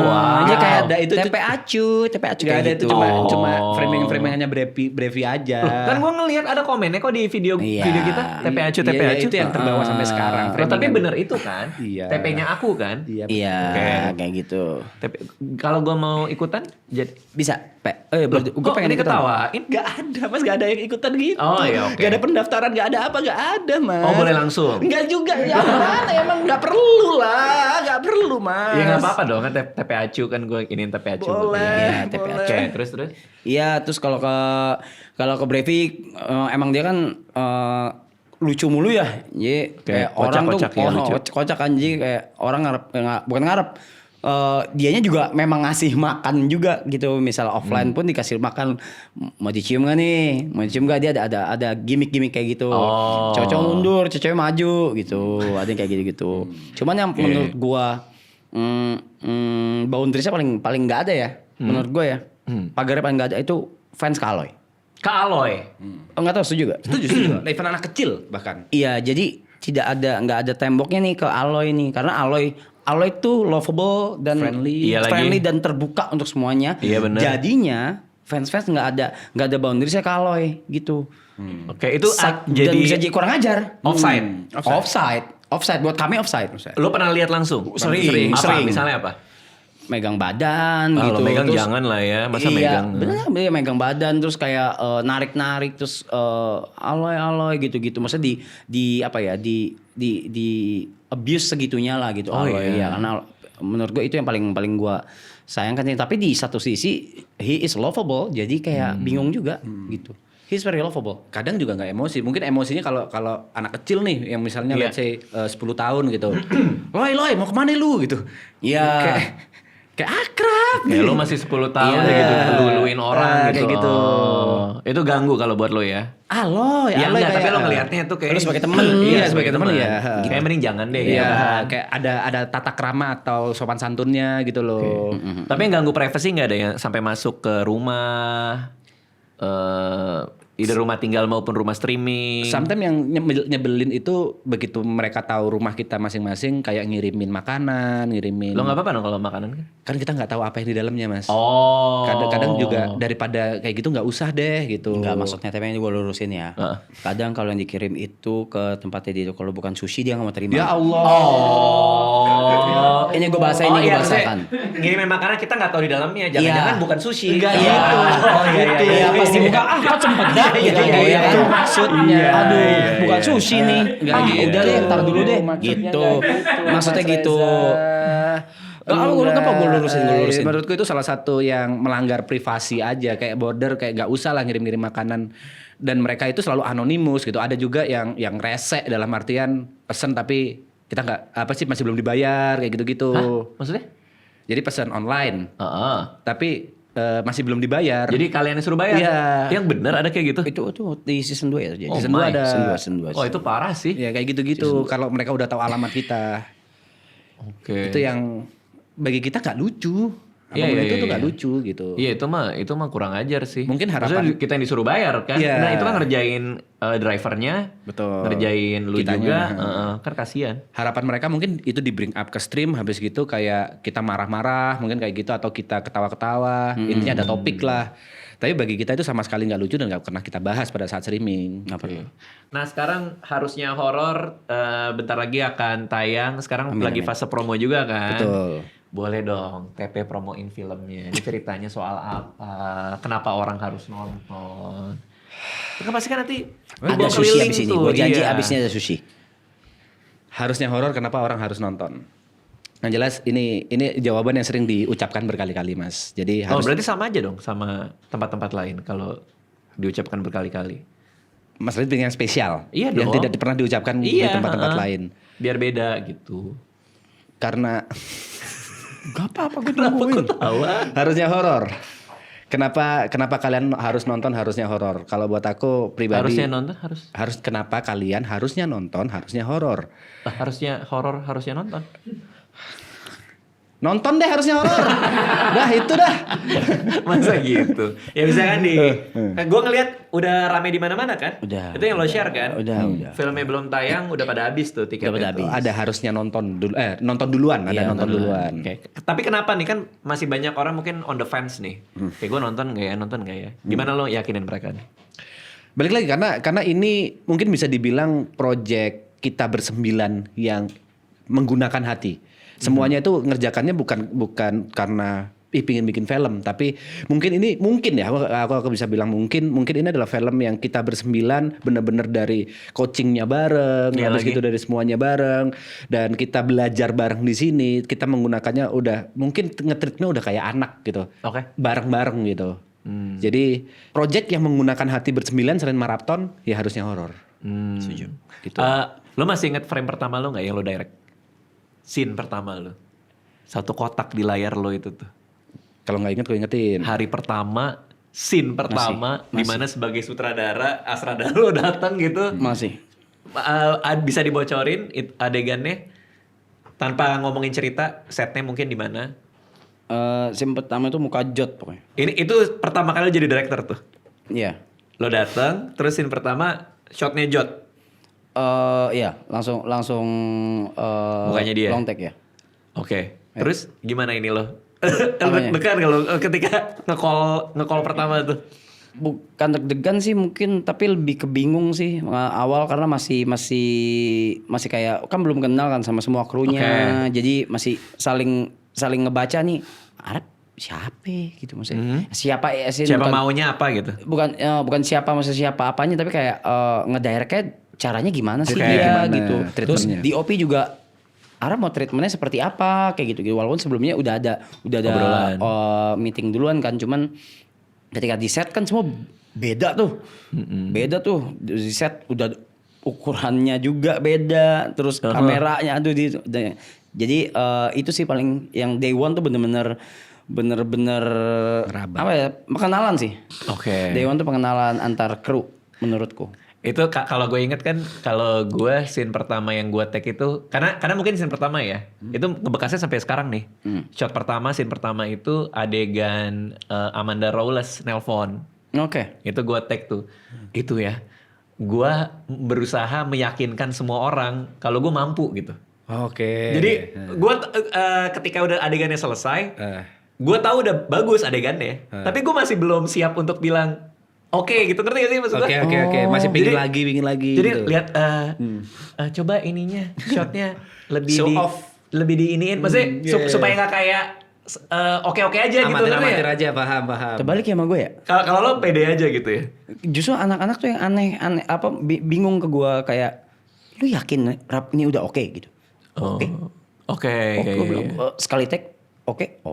wow. Dia kayak ada, itu TP acu Nggak kayak ada gitu. itu cuma Oh. framing-framingannya brevi aja. Kan gue ngelihat ada komennya kok di video Iya. video kita TPAcu Iya, TPAcu. itu yang terbawa sampai sekarang. Loh, tapi framingan. bener itu kan? Iya. TP-nya aku kan? Iya. Iya, Oke. kayak gitu. Kalau gue mau ikutan jadi Bisa, Pe. Loh, Gue kok pengen ini ikutan. ketawain? Nggak ada mas, nggak ada yang ikutan gitu. Oh, iya, oke. Nggak ada pendaftaran, nggak ada apa, nggak ada mas. Oh, boleh langsung? Nggak juga, ya mana emang nggak perlu lah, nggak perlu mas. Ya nggak apa-apa dong kan TPAcu kan gue ingin TPAcu. Boleh, Iya, boleh. Oke, terus. Iya, terus kalau ke Breivik emang dia kan lucu mulu ya. Jadi kayak orang tuh kocak-kocak ya, lucu. kocak kan jadi kayak orang bukan ngarep. Dianya juga memang ngasih makan juga gitu. Misal offline pun dikasih makan, mau dicium gak nih? Mau dicium gak? Dia ada gimmick-gimmick kayak gitu. Oh. Cowok mundur, cewek maju gitu. Ada yang kayak gitu-gitu. Cuman yang menurut gua boundariesnya paling nggak ada ya. Menurut gua ya. Pagarnya paling nggak ada itu fans Kaloy. Kak Aloy. Enggak tahu setuju gak? Setuju. Event anak kecil bahkan. Iya, jadi nggak ada temboknya nih ke Aloy nih, karena Aloy tuh lovable dan Friendly. Iya lagi. dan terbuka untuk semuanya. Iya, bener. Jadinya fans nggak ada boundariesnya ke Aloy gitu. Oke, itu Dan bisa jadi kurang ajar. offside. Offside buat kami offside. Lo pernah lihat langsung? Sering. Apa? Misalnya apa? Megang badan Ah, gitu. lo megang Terus- jangan lah ya, masa iya, megang. bener megang badan terus kayak narik-narik terus aloy gitu-gitu. Maksudnya di apa ya? Di abuse segitunya lah gitu. Oh, Aloy iya. ya, karena menurut gue itu yang paling gua sayangkan sih. Tapi di satu sisi he is lovable, jadi kayak bingung juga gitu. He's very lovable. Kadang juga nggak emosi. Mungkin emosinya kalau anak kecil nih yang misalnya Iya. let's say 10 tahun gitu. Loy mau kemana lu gitu. Iya. Kayak akrab. Ya lo masih 10 tahun Iya. udah gitu luluin orang gitu. Kayak gitu. Oh, itu ganggu kalau buat lo ya. Loy, Ya Loy enggak, tapi kayak- lo ngelihatnya tuh kayak Lo sebagai temen. Iya, sebagai temen, iya. Kayak mending jangan deh. Iya, ya kan? kayak ada tata krama atau sopan santunnya gitu loh. Tapi yang ganggu privasi nggak ada yang sampai masuk ke rumah, either rumah tinggal maupun rumah streaming. Sometimes yang nyebelin itu begitu mereka tahu rumah kita masing-masing kayak ngirimin makanan, ngirimin. Lo nggak apa-apa dong kalau makanan kan? Kan kita nggak tahu apa yang di dalamnya mas. Oh. Kadang-kadang juga daripada kayak gitu nggak usah deh gitu. Enggak, maksudnya tapi ini gue lurusin ya. Heeh. Kadang kalau yang dikirim itu ke tempatnya dia, kalau bukan sushi dia nggak mau terima. Ya Allah. Oh. Ini gue bahasain, ini gue bahasakan. Ngirimin makanan kita nggak tahu di dalamnya. Jangan-jangan Iya. bukan sushi. Enggak Iya. gitu. Oh iya iya. Iya, pas dibuka kok cempedak gitu iya, ya iya, kan. iya. Maksudnya, aduh, bukan sushi nih. Nggak gitu. Udah deh, ntar dulu deh. Maksudnya Gitu. nggak gitu, Maksudnya Mas gitu. Reza. Kenapa gue lurusin? Menurutku itu salah satu yang melanggar privasi aja, kayak border, kayak nggak usah lah ngirim-ngirim makanan. Dan mereka itu selalu anonimus gitu. Ada juga yang rese dalam artian pesen tapi kita nggak apa sih masih belum dibayar kayak gitu-gitu. Maksudnya? Jadi pesan online Heeh. tapi masih belum dibayar. Jadi kalian yang suruh bayar? Iya. Yang benar ada kayak gitu? Itu di season 2 ya terjadi. Oh Season 2 my. ada. Season 2. Oh itu parah sih. Ya kayak gitu-gitu. Kalau mereka udah tahu alamat kita. Oke. Itu yang bagi kita nggak lucu. Apapun Iya, itu iya, tuh nggak iya. lucu gitu. Iya itu mah kurang ajar sih. Mungkin Maksudnya harapan- kita yang disuruh bayar kan. Iya. Nah itu kan ngerjain drivernya, Betul. ngerjain lu Kitanya, juga, heeh. kan kasihan. Harapan mereka mungkin itu di bring up ke stream, habis gitu kayak kita marah-marah mungkin kayak gitu, atau kita ketawa-ketawa, intinya ada topik lah. Tapi bagi kita itu sama sekali nggak lucu dan nggak pernah kita bahas pada saat streaming. Nggak perlu. Nah sekarang harusnya horor bentar lagi akan tayang. Sekarang Amin, lagi amin. fase promo juga kan. Betul. Boleh dong TP promoin filmnya. Ini ceritanya soal apa? Kenapa orang harus nonton? Itu kan pasti kan nanti Ada bawa sushi keliling abis ini. tuh, Gue janji iya. abisnya ada sushi. Harusnya horor, kenapa orang harus nonton? Yang jelas ini jawaban yang sering diucapkan berkali-kali, Mas. Jadi Oh harus berarti sama aja dong sama tempat-tempat lain kalau diucapkan berkali-kali. Mas Radit pilih yang spesial, Iya yang dong. tidak pernah diucapkan di tempat-tempat heeh. lain. Biar beda gitu. Karena Gak apa-apa gue Kenapa tungguin. kok tawa? harusnya horor. Kenapa kalian harus nonton harusnya horor? Kalau buat aku pribadi Harusnya nonton kenapa kalian harusnya nonton harusnya horor? harusnya horor harusnya nonton. Nonton deh harusnya horor. Dah itu dah. Masa gitu? Ya misalkan gue ngeliat udah rame di mana-mana kan? Udah. Itu yang lo share kan? Udah. Filmnya belum tayang udah pada habis tuh tiketnya. Udah pada tuh. habis. Ada harusnya nonton dulu nonton duluan, ada Iya, nonton duluan. Oke. Tapi kenapa nih kan masih banyak orang mungkin on the fence nih. Kayak gue nonton nggak ya? Gimana lo yakinin mereka nih? Balik lagi karena ini mungkin bisa dibilang project kita bersembilan yang menggunakan hati. Semuanya itu ngerjakannya bukan karena pingin bikin film, tapi mungkin ya aku bisa bilang mungkin ini adalah film yang kita bersembilan benar-benar dari coachingnya bareng, Iya habis lagi. gitu dari semuanya bareng, dan kita belajar bareng di sini. Kita menggunakannya udah mungkin nge-treatnya udah kayak anak gitu, Oke. bareng-bareng gitu. Jadi project yang menggunakan hati bersembilan selain maraton ya harusnya horor. Setuju. Gitu. Lo masih inget frame pertama lo nggak yang lo direct? Scene pertama lo. Satu kotak di layar lo itu tuh. Kalau nggak inget, gue ingetin. Hari pertama, scene pertama, di mana sebagai sutradara, Asrada lo datang gitu. Masih. Bisa dibocorin adegannya tanpa ngomongin cerita, setnya mungkin di mana? Scene pertama itu muka Jot pokoknya. Itu pertama kali lo jadi director tuh. Iya. Lo datang, terus scene pertama shotnya Jot. Iya, langsung Mukanya dia? long take ya. Oke. Terus gimana ini lo? Apanya? Deg-degan kalau ketika nge-call pertama tuh. Bukan deg-degan sih mungkin, tapi lebih kebingung sih awal karena masih kayak kan belum kenal kan sama semua krunya. Jadi masih saling ngebaca nih Arab siapa gitu maksudnya. Siapa Maunya apa gitu. bukan siapa maksudnya siapa apanya, tapi kayak ngedirectnya caranya gimana sih Kayak dia gimana gitu. Terus treatmentnya. DOP juga Arab mau treatmentnya seperti apa kayak gitu. Walaupun sebelumnya udah ada Obrolan. meeting duluan kan, cuman ketika di set kan semua beda tuh. Beda tuh di set udah ukurannya juga beda, terus kameranya aduh jadi itu sih paling yang day one tuh bener-bener apa ya, pengenalan sih. Oke. Day one tuh pengenalan antar kru menurutku. Itu kalau gue inget kan, kalau gue scene pertama yang gue take itu karena mungkin scene pertama ya, itu ngebekasnya sampai sekarang nih. Shot pertama, scene pertama itu adegan Amanda Rawless nelpon. Oke. Itu gue take tuh. Itu ya. Gue berusaha meyakinkan semua orang kalau gue mampu gitu. Oke. Jadi gue ketika udah adegannya selesai, gue tahu udah bagus adegannya, tapi gue masih belum siap untuk bilang oke gitu, ngerti gak sih maksud gue? Oke. Masih pingin Jadi- lagi. Jadi gitu. lihat coba ininya shotnya lebih Show di off. lebih diiniin, maksudnya supaya nggak kayak oke aja gitu, ngerti amatir ya? aja, paham. Terbalik ya sama gue ya. Kalau lo pede aja gitu ya. Justru anak-anak tuh yang aneh apa bingung ke gue kayak lu yakin rap ini udah oke gitu. Oke. Oke. Gue bilang, sekali take oke.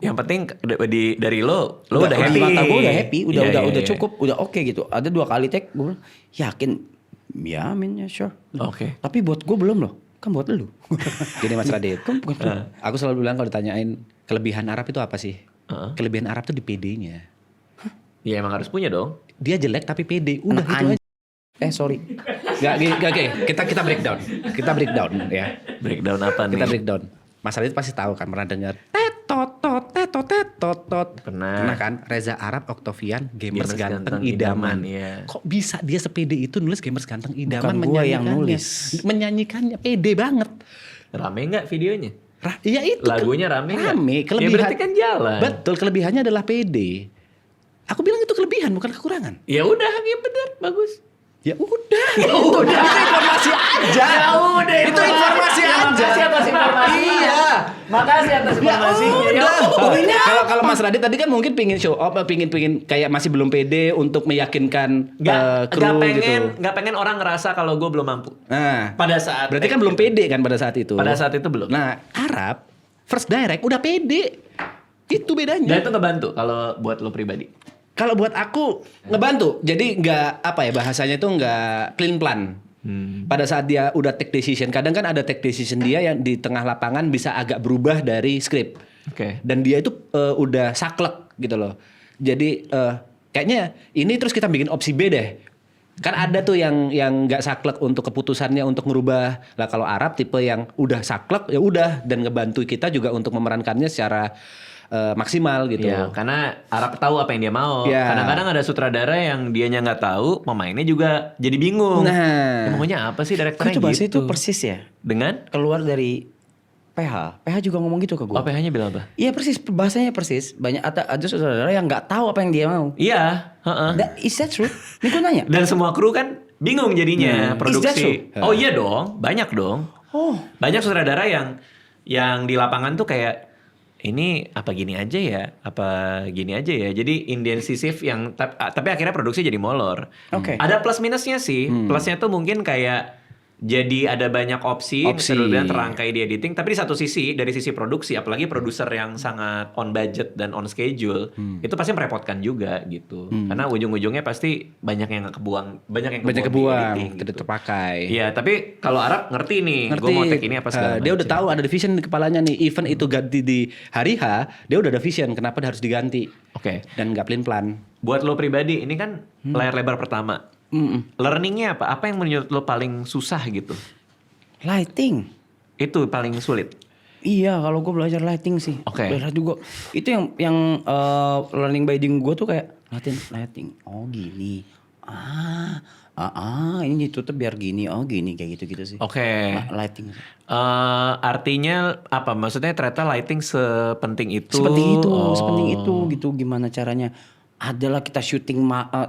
Yang penting dari lo udah happy. Di mata gue udah happy, Iya, udah iya. cukup, udah oke gitu. Ada 2 kali take gue bilang, yakin. Ya amin ya sure. Oke. Tapi buat gue belum loh. Kan buat lu. Gini Mas Radit. Kan bukan Aku selalu bilang kalau ditanyain kelebihan Arab itu apa sih? Kelebihan Arab tuh di PD-nya. Ya emang harus punya dong. Dia jelek tapi pede. Udah gitu aja. sorry. Oke. Kita breakdown. Kita breakdown ya. Breakdown apa nih? Kita breakdown. Mas Radit pasti tahu kan, pernah dengar tet tot tot tet totot. Pernah. Kan? Reza Arab, Octavian, gamers Gamers ganteng, ganteng idaman. iya. Kok bisa dia sepede itu nulis gamers ganteng idaman? Bukan gua yang menyanyikannya. nulis. Menyanyikannya pede banget. Rame nggak videonya? Iya itu. Lagunya rame nggak? Rame. Ya berarti kan jalan. Betul, kelebihannya adalah pede. Aku bilang itu kelebihan bukan kekurangan. Ya udah, ya benar, bagus. Ya udah. Itu informasi aja. Ya udah, Itu informasi aja. Makasih atas informasinya. Iya. Makasih atas informasinya. Ya Kalau Mas Radit tadi kan mungkin pingin show off, pingin kayak masih belum pede untuk meyakinkan kru gitu. Gak pengen orang ngerasa kalau gue belum mampu. Nah, Pada saat berarti kan belum pede kan pada saat itu. Pada saat itu belum. Nah, Arab first direct udah pede. Itu Dan bedanya. itu ngebantu kalau buat lo pribadi. Kalau buat aku ngebantu. Jadi nggak apa ya bahasanya itu nggak clean plan. Pada saat dia udah take decision, kadang kan ada take decision dia yang di tengah lapangan bisa agak berubah dari skrip. Oke. Dan dia itu udah saklek gitu loh. Jadi kayaknya ini terus kita bikin opsi B deh. Kan ada tuh yang nggak saklek untuk keputusannya untuk ngerubah. Lah kalau Arab tipe yang udah saklek ya udah dan ngebantu kita juga untuk memerankannya secara maksimal gitu. Ya, karena Arab tahu apa yang dia mau. Ya. Kadang-kadang ada sutradara yang dianya nggak tahu, pemainnya juga jadi bingung. Nah. Ya, maunya apa sih Kan direkturnya itu bahasa gitu? itu persis ya. Dengan? Keluar dari PH. PH juga ngomong gitu ke gue. Oh, PH-nya bilang apa? Iya persis, bahasanya persis. Banyak ada saudara yang nggak tahu apa yang dia mau. Iya, heeh. Is that true? Ini gue nanya. Dan semua kru kan bingung jadinya Is that produksi. true? Oh iya dong, banyak dong. Oh. Banyak sutradara yang di lapangan tuh kayak ini apa gini aja ya, apa gini aja ya. Jadi indensisif yang tapi akhirnya produksi jadi molor. Oke. Ada plus minusnya sih. Plusnya tuh mungkin kayak jadi ada banyak opsi. Dan terangkai di editing. Tapi di satu sisi, dari sisi produksi, apalagi produser yang sangat on budget dan on schedule, itu pasti merepotkan juga gitu. Karena ujung-ujungnya pasti banyak yang kebuang, banyak yang Banyak di kebuang, editing tidak gitu. terpakai. Iya, tapi kalau Arab ngerti nih, gue mau take ini apa segala Dia udah macam. tahu ada vision di kepalanya nih. Even itu ganti di hari H, dia udah ada vision kenapa dia harus diganti. Oke. Dan nggak plan. Buat lo pribadi, ini kan layar lebar pertama. Learningnya apa? Apa yang menurut lo paling susah gitu? Lighting. Itu paling sulit. Iya, kalau gue belajar lighting sih. Oke. Belajar juga. Itu yang learning by doing gue tuh kayak lighting. Oh gini. Ini ditutup biar gini. Oh gini kayak gitu-gitu sih. Oke. Lighting. Artinya apa? Maksudnya ternyata lighting sepenting itu. Sepenting itu gitu. Gimana caranya? Adalah kita syuting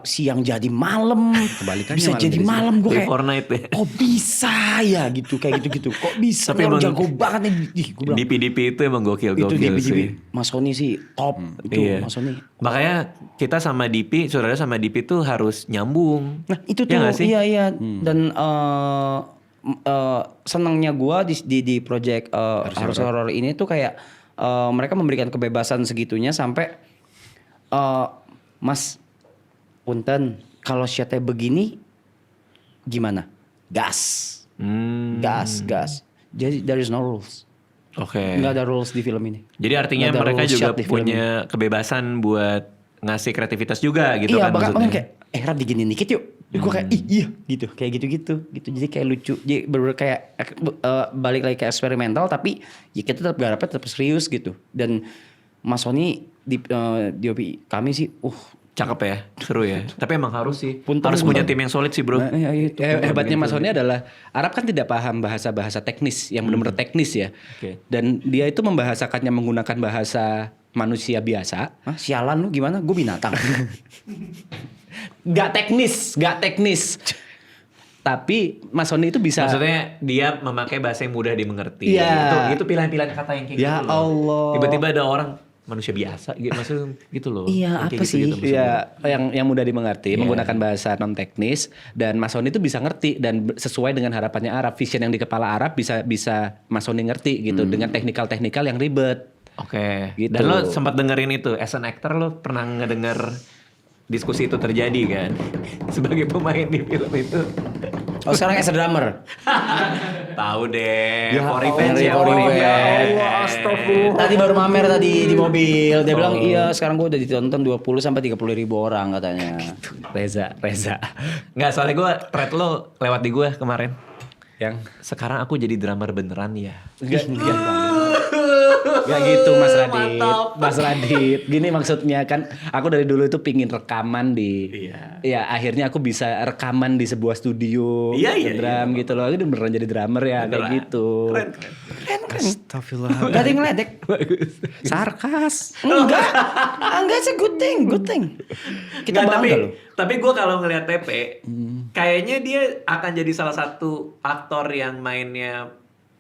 siang jadi malam. Kebalikannya Bisa malam jadi jadi malam gue Day kayak. for night ya. Kok bisa ya gitu kayak gitu-gitu. Kok bisa? Tapi Tapi emang- jago banget nih. Ih, gue bilang. DP itu emang Itu gokil DP sih. Mas Sony sih top. Itu Iya. Mas Sony. Makanya kita sama DP, saudara sama DP tuh harus nyambung. Nah itu tuh Ya nggak sih? iya. Dan senangnya gua di project harus horror ini tuh kayak mereka memberikan kebebasan segitunya sampai Mas punten kalau shotnya begini gimana? Gas. Jadi there is no rules. Oke. Nggak ada rules di film ini. Jadi artinya Nggak ada mereka rules juga shot di film punya kebebasan buat ngasih kreativitas juga gitu iya, kan bahkan maksudnya. kayak Rap digini dikit yuk. Gue kayak iya gitu, kayak gitu. Jadi kayak lucu. Jadi bener kayak balik lagi ke eksperimental tapi ya kita tetap garapnya tetap serius gitu. Dan Mas Sony di DOP kami sih Cakep ya, seru ya. Tapi emang harus sih. Punten, Harus punya punten. tim yang solid sih bro. Nah, iya, itu. Hebatnya Mas Sony adalah Arab kan tidak paham bahasa-bahasa teknis yang benar-benar teknis ya. Oke. Dan dia itu membahasakannya menggunakan bahasa manusia biasa. Hah, sialan lu gimana? Gue binatang. Gak teknis. Tapi Mas Sony itu bisa. Maksudnya dia memakai bahasa yang mudah dimengerti. Iya. Itu pilihan-pilihan kata yang kayak Ya gitu loh. Allah. Tiba-tiba ada orang manusia biasa gitu, maksudnya gitu loh. Iya, Yang kayak apa sih? gitu-gitu maksudnya. Iya, yang mudah dimengerti, Iya. menggunakan bahasa non teknis dan Mas Sony itu bisa ngerti dan sesuai dengan harapannya Arab, vision yang di kepala Arab bisa Mas Sony ngerti gitu dengan teknikal yang ribet. Oke. Gitu. Dan lo sempat dengerin itu, as an actor lo pernah ngedenger diskusi itu terjadi kan? Sebagai pemain di film itu. Oh sekarang as a drummer. Tahu deh. Ya For Allah, revenge ya. for For revenge. revenge. Ya Allah, Tadi baru mamer tadi di mobil. Dia bilang iya sekarang gue udah ditonton 20 sampai 30 ribu orang katanya. Reza. Nggak, soalnya gue thread lo lewat di gue kemarin. Yang Sekarang aku jadi drummer beneran ya. enggak. Gak gitu Mas Radit. Mantap. Mas Radit. Gini maksudnya kan aku dari dulu itu pingin rekaman di ya akhirnya aku bisa rekaman di sebuah studio Iya, drum gitu loh. Aku beneran jadi drummer ya kayak gitu. Keren. Astagfirullah. Gak ada yang ngeledek. Sarkas. Enggak. Enggak, it's a good thing. Kita Nggak, bangga loh. tapi gue kalau ngelihat TP, kayaknya dia akan jadi salah satu aktor yang mainnya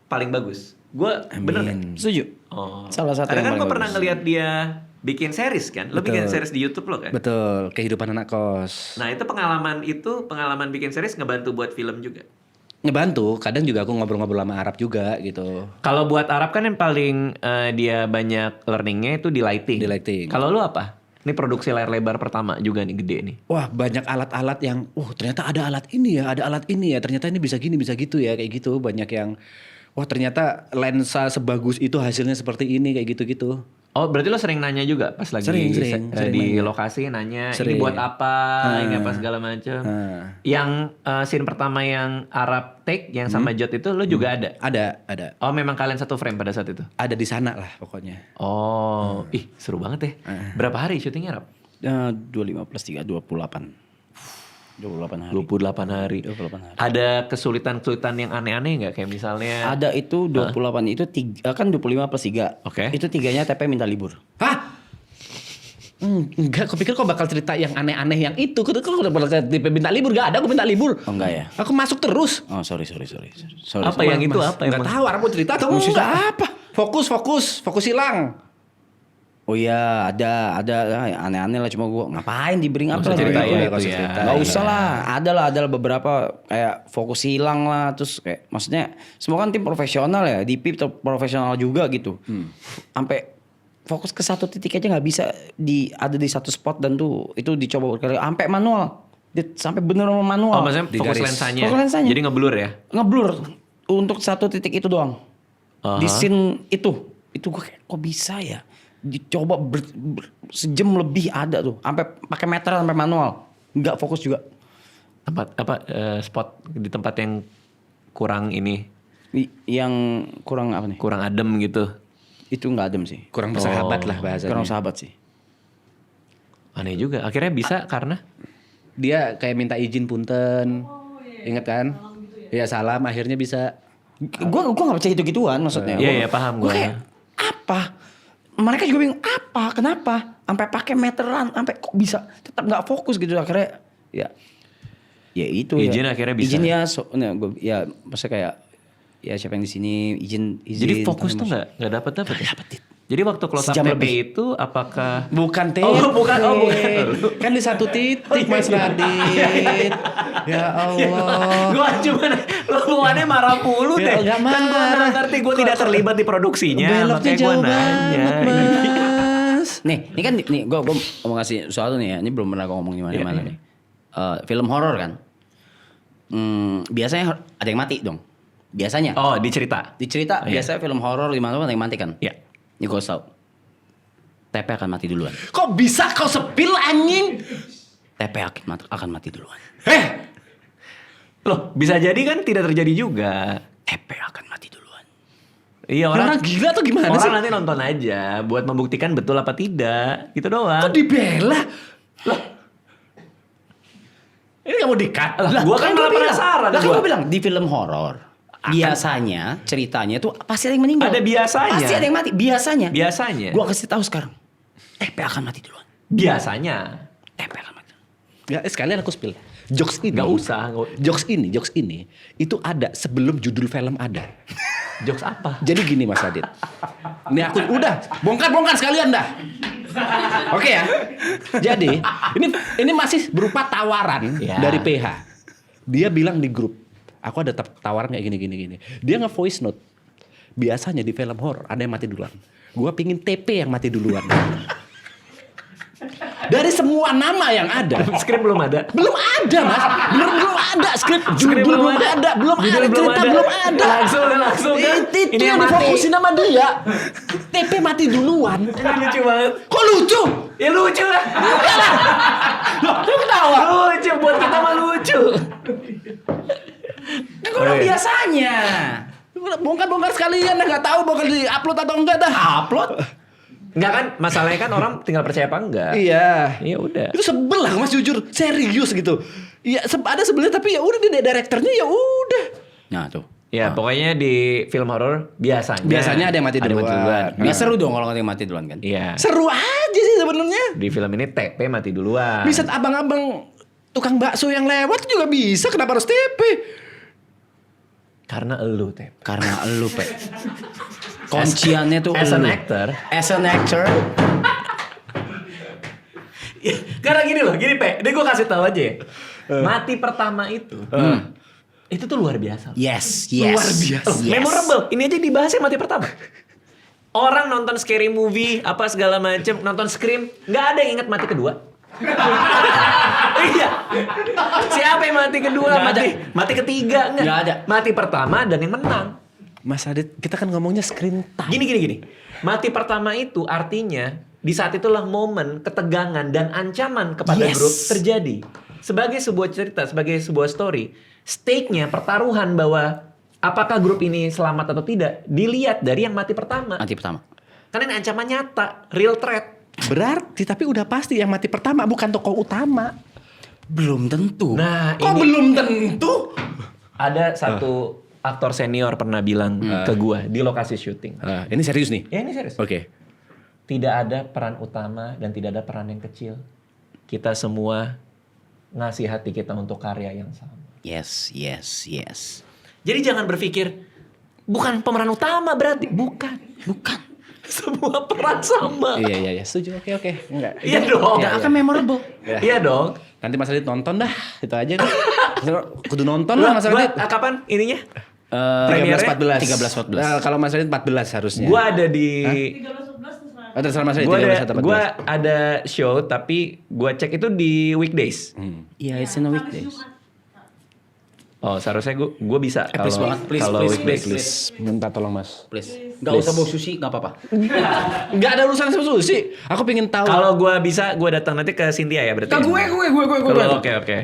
paling bagus. Gue bener nggak? Setuju. Oh. Salah satu Karena yang kan gue paling pernah bagus. ngelihat dia bikin series kan. Lo bikin series di YouTube lo kan? Betul, kehidupan anak kos. Nah itu pengalaman bikin series ngebantu buat film juga. Ngebantu, kadang juga aku ngobrol-ngobrol sama Arab juga gitu. Kalau buat Arab kan yang paling dia banyak learningnya itu di lighting. Di lighting. Kalau lu apa? Ini produksi layar lebar pertama juga nih gede nih. Wah banyak alat-alat yang, ternyata ada alat ini ya, ternyata ini bisa gini, bisa gitu ya, kayak gitu. Banyak yang, wah ternyata lensa sebagus itu hasilnya seperti ini, kayak gitu-gitu. Oh berarti lo sering nanya juga pas lagi Sering di nanya. lokasi nanya Sering. ini buat apa, ini apa segala macam. Yang scene pertama yang Arab take yang sama Jod itu lo juga ada? Ada. Oh memang kalian satu frame pada saat itu? Ada di sana lah pokoknya. Oh, ih seru banget ya. Berapa hari syutingnya Arab? 25 plus 3, 28. 28 hari. 28 hari. 28 hari. Ada kesulitan-kesulitan yang aneh-aneh nggak? Kayak misalnya Ada itu 28 itu kan 25 plus 3. Oke. Itu 3-nya TP minta libur. Hah? Enggak, aku pikir kok bakal cerita yang aneh-aneh yang itu. Kok udah bakal minta libur? Gak ada, aku minta libur. Oh enggak ya? Aku masuk terus. Oh sorry. apa yang itu apa Enggak emang? tahu, Arab mau cerita atau enggak? Apa? Fokus hilang. Oh iya ada aneh-aneh lah, cuma gua ngapain diberi apa Nggak usah lah cerita gitu. ya, nggak usah itu ya. cerita. Nggak usah lah, ada lah beberapa kayak fokus hilang lah, terus kayak maksudnya semua kan tim profesional ya, di PIP profesional juga gitu. Sampai fokus ke satu titik aja nggak bisa ada di satu spot dan tuh itu dicoba berkali sampai manual. Sampai bener manual. Oh maksudnya Di fokus garis. lensanya. Fokus lensanya. Jadi ngeblur ya? Ngeblur untuk satu titik itu doang. Di Aha. scene itu gue kayak kok bisa ya? Dicoba sejam lebih ada tuh, sampai pakai meter sampai manual, nggak fokus juga. Tempat apa spot di tempat yang kurang ini, Yang kurang apa nih? kurang adem gitu. Itu nggak adem sih. Kurang bersahabat lah bahasanya. Kurang sahabat sih. Aneh juga. Akhirnya bisa karena Dia kayak minta izin punten. Ingat kan? Iya salam, akhirnya bisa. Gua nggak percaya gitu-gituan maksudnya. Iya, paham Gua gua. kayak apa? Mereka juga bingung apa? Kenapa? Sampai pakai meteran, sampai kok bisa tetap nggak fokus gitu akhirnya. Ya itu Izin ya. akhirnya bisa. Izin ya, ya maksudnya kayak ya siapa yang di sini izin. jadi fokus tuh nggak dapat ya? Jadi waktu close up Sejam TP lebih. itu apakah Bukan TP. Oh, bukan. Kan di satu titik Mas Radit. Ya Allah. Gua cuma lo bawaannya marah mulu Ya, deh. nggak Kan gua marah. nggak ngerti, gua tidak terlibat di produksinya. Beloknya Makanya gua jauh nanya. banget, Mas. Nih, ini kan nih gue mau ngasih sesuatu nih ya. Ini belum pernah gue ngomong di mana-mana Iya. nih. Film horor kan. Biasanya ada yang mati dong. Biasanya. Oh dicerita. Dicerita Iya. biasanya film horor di mana ada yang mati kan. Iya. Ini gue tahu. TP akan mati duluan. Kok bisa kau sepil anjing? TP akan mati duluan. Loh bisa jadi kan tidak terjadi juga. TP akan mati duluan. Iya Orang gila tuh gimana orang sih? nanti nonton aja buat membuktikan betul apa tidak. Gitu doang. Kok dibela? Loh. Ini kamu di-cut? Gua kan malah penasaran. Lah kan gua. gue bilang di film horor biasanya ceritanya tuh pasti ada yang meninggal. Ada biasanya. Pasti ada yang mati. Biasanya. Biasanya. Gua kasih tahu sekarang. TP akan mati duluan. Biasanya. TP akan mati duluan. Ya, sekalian aku spill. Jokes ini. Gak usah. Jokes ini itu ada sebelum judul film ada. Jokes apa? Jadi gini Mas Adit. Ini aku udah bongkar sekalian dah. Oke ya. Jadi ini masih berupa tawaran Ya. dari PH. Dia bilang di grup, aku ada tawaran kayak gini. Dia nge-voice note. Biasanya di film horor ada yang mati duluan. Gua pingin TP yang mati duluan. Dari semua nama yang ada, Skrip belum ada. belum ada Mas. Belum ada skrip, judul belum belum ada. ada, belum Judul ada, belum cerita ada. belum ada. Langsung kan? Itu Ini yang yang mati. difokusin sama dia. TP mati duluan. Ini lucu banget. Kok lucu? Ya lucu lah. Lu ketawa. Lucu buat kita mah lucu. Kan kurang biasanya. bongkar sekalian dah, nggak tahu bakal di-upload atau enggak dah. Upload? Enggak kan, masalahnya kan orang tinggal percaya apa enggak. Iya. Iya udah. Itu sebel lah Mas, jujur, serius gitu. Iya, ada sebelnya tapi ya udah di direkturnya ya udah. Nah tuh. Ya pokoknya di film horor biasanya ada yang mati duluan. Nggak seru dong kalau nggak mati duluan kan? Iya. Seru aja sih sebenarnya. Di film ini TP mati duluan. Bisa abang-abang tukang bakso yang lewat juga bisa, kenapa harus TP? Karena elu TP. Karena elu, Pe. Kunciannya tuh As an elu. actor. As an actor. Karena gini loh, gini Pe. Ini gue kasih tahu aja ya. Mati pertama itu tuh luar biasa. Yes. Luar biasa. Yes. Memorable. Ini aja dibahas yang mati pertama. Orang nonton scary movie apa segala macem, nonton Scream, nggak ada yang ingat mati kedua. Iya. Siapa yang mati kedua? Mati ketiga Nggak ada. Mati pertama dan yang menang. Mas Adit, kita kan ngomongnya screen time. Gini. Mati pertama itu artinya di saat itulah momen ketegangan dan ancaman kepada Yes. grup terjadi. Sebagai sebuah cerita, sebagai sebuah story, stake-nya pertaruhan bahwa apakah grup ini selamat atau tidak dilihat dari yang mati pertama. Mati pertama. Karena ini ancaman nyata, real threat. Berarti tapi udah pasti yang mati pertama bukan tokoh utama. Belum tentu. Nah, Kok ini belum tentu? ada satu aktor senior pernah bilang ke gua di lokasi syuting. Ini serius nih? Ya ini serius. Oke. Tidak ada peran utama dan tidak ada peran yang kecil. Kita semua ngasih hati kita untuk karya yang sama. Yes. Jadi jangan berpikir bukan pemeran utama berarti. Bukan. Semua peran sama. Iya, setuju. Oke. Enggak. Iya dong. Gak akan memorable. Iya dong. Nanti Mas Adit nonton dah, itu aja deh. Kudu nonton lah Mas Adit. Kapan ininya? 13-14. 13-14. Nah, kalau Mas Adit 14 harusnya. Gua ada di... Terserah Mas Adit, Gua 13 atau 14. gua ada show tapi gua cek itu di weekdays. Iya, it's in the weekdays. Oh, seharusnya gua bisa please kalau banget, please, kalau please, weekdays. please. Minta tolong Mas. Please. Gak usah bawa sushi, gak apa-apa. Enggak ada urusan sama sushi. Aku pengen tahu. Kalau gua bisa, gua datang nanti ke Cynthia ya berarti. Gue. Oh, Oke.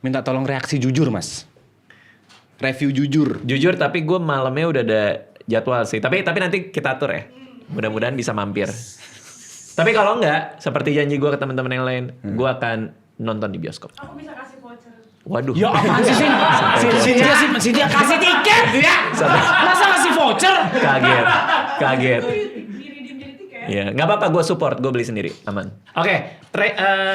Minta tolong reaksi jujur Mas. Review jujur. Jujur tapi gue malamnya udah ada jadwal sih. Tapi nanti kita atur ya. Mudah-mudahan bisa mampir. Tapi kalau enggak, seperti janji gue ke teman-teman yang lain, gue akan nonton di bioskop. Aku bisa kasih voucher. Waduh. Ya apaan sih, Cynthia kasih tiket ya? Masa ngasih voucher? Kaget. Diridim jadi tiket. Ya, nggak apa-apa, gue support, gue beli sendiri, aman. Oke,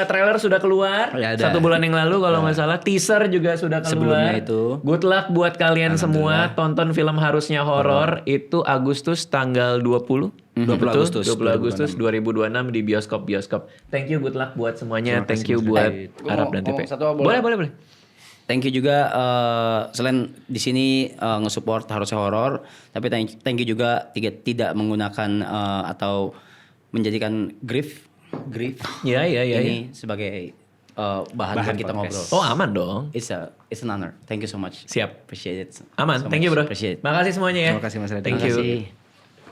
trailer sudah keluar Ya, ada. 1 bulan yang lalu kalau nggak salah. Teaser juga sudah keluar. Sebelumnya itu. Good luck buat kalian semua. Tonton film Harusnya Horor itu Agustus tanggal 20. 20 Betul? Agustus 20 Agustus 2026 di bioskop. Thank you, good luck buat semuanya. Thank you buat Arab dan TP. Boleh. Thank you juga selain di sini nge-support Harusnya Horor, tapi thank you juga tidak menggunakan atau menjadikan grief Ya. ini sebagai bahan buat kita podcast. ngobrol. Oh, aman dong. It's an honor. Thank you so much. Siap. Appreciate it. Aman. So Thank you, much. bro. Appreciate it. Makasih semuanya ya. Terima kasih, Mas Raditya. Thank Terima you. kasih.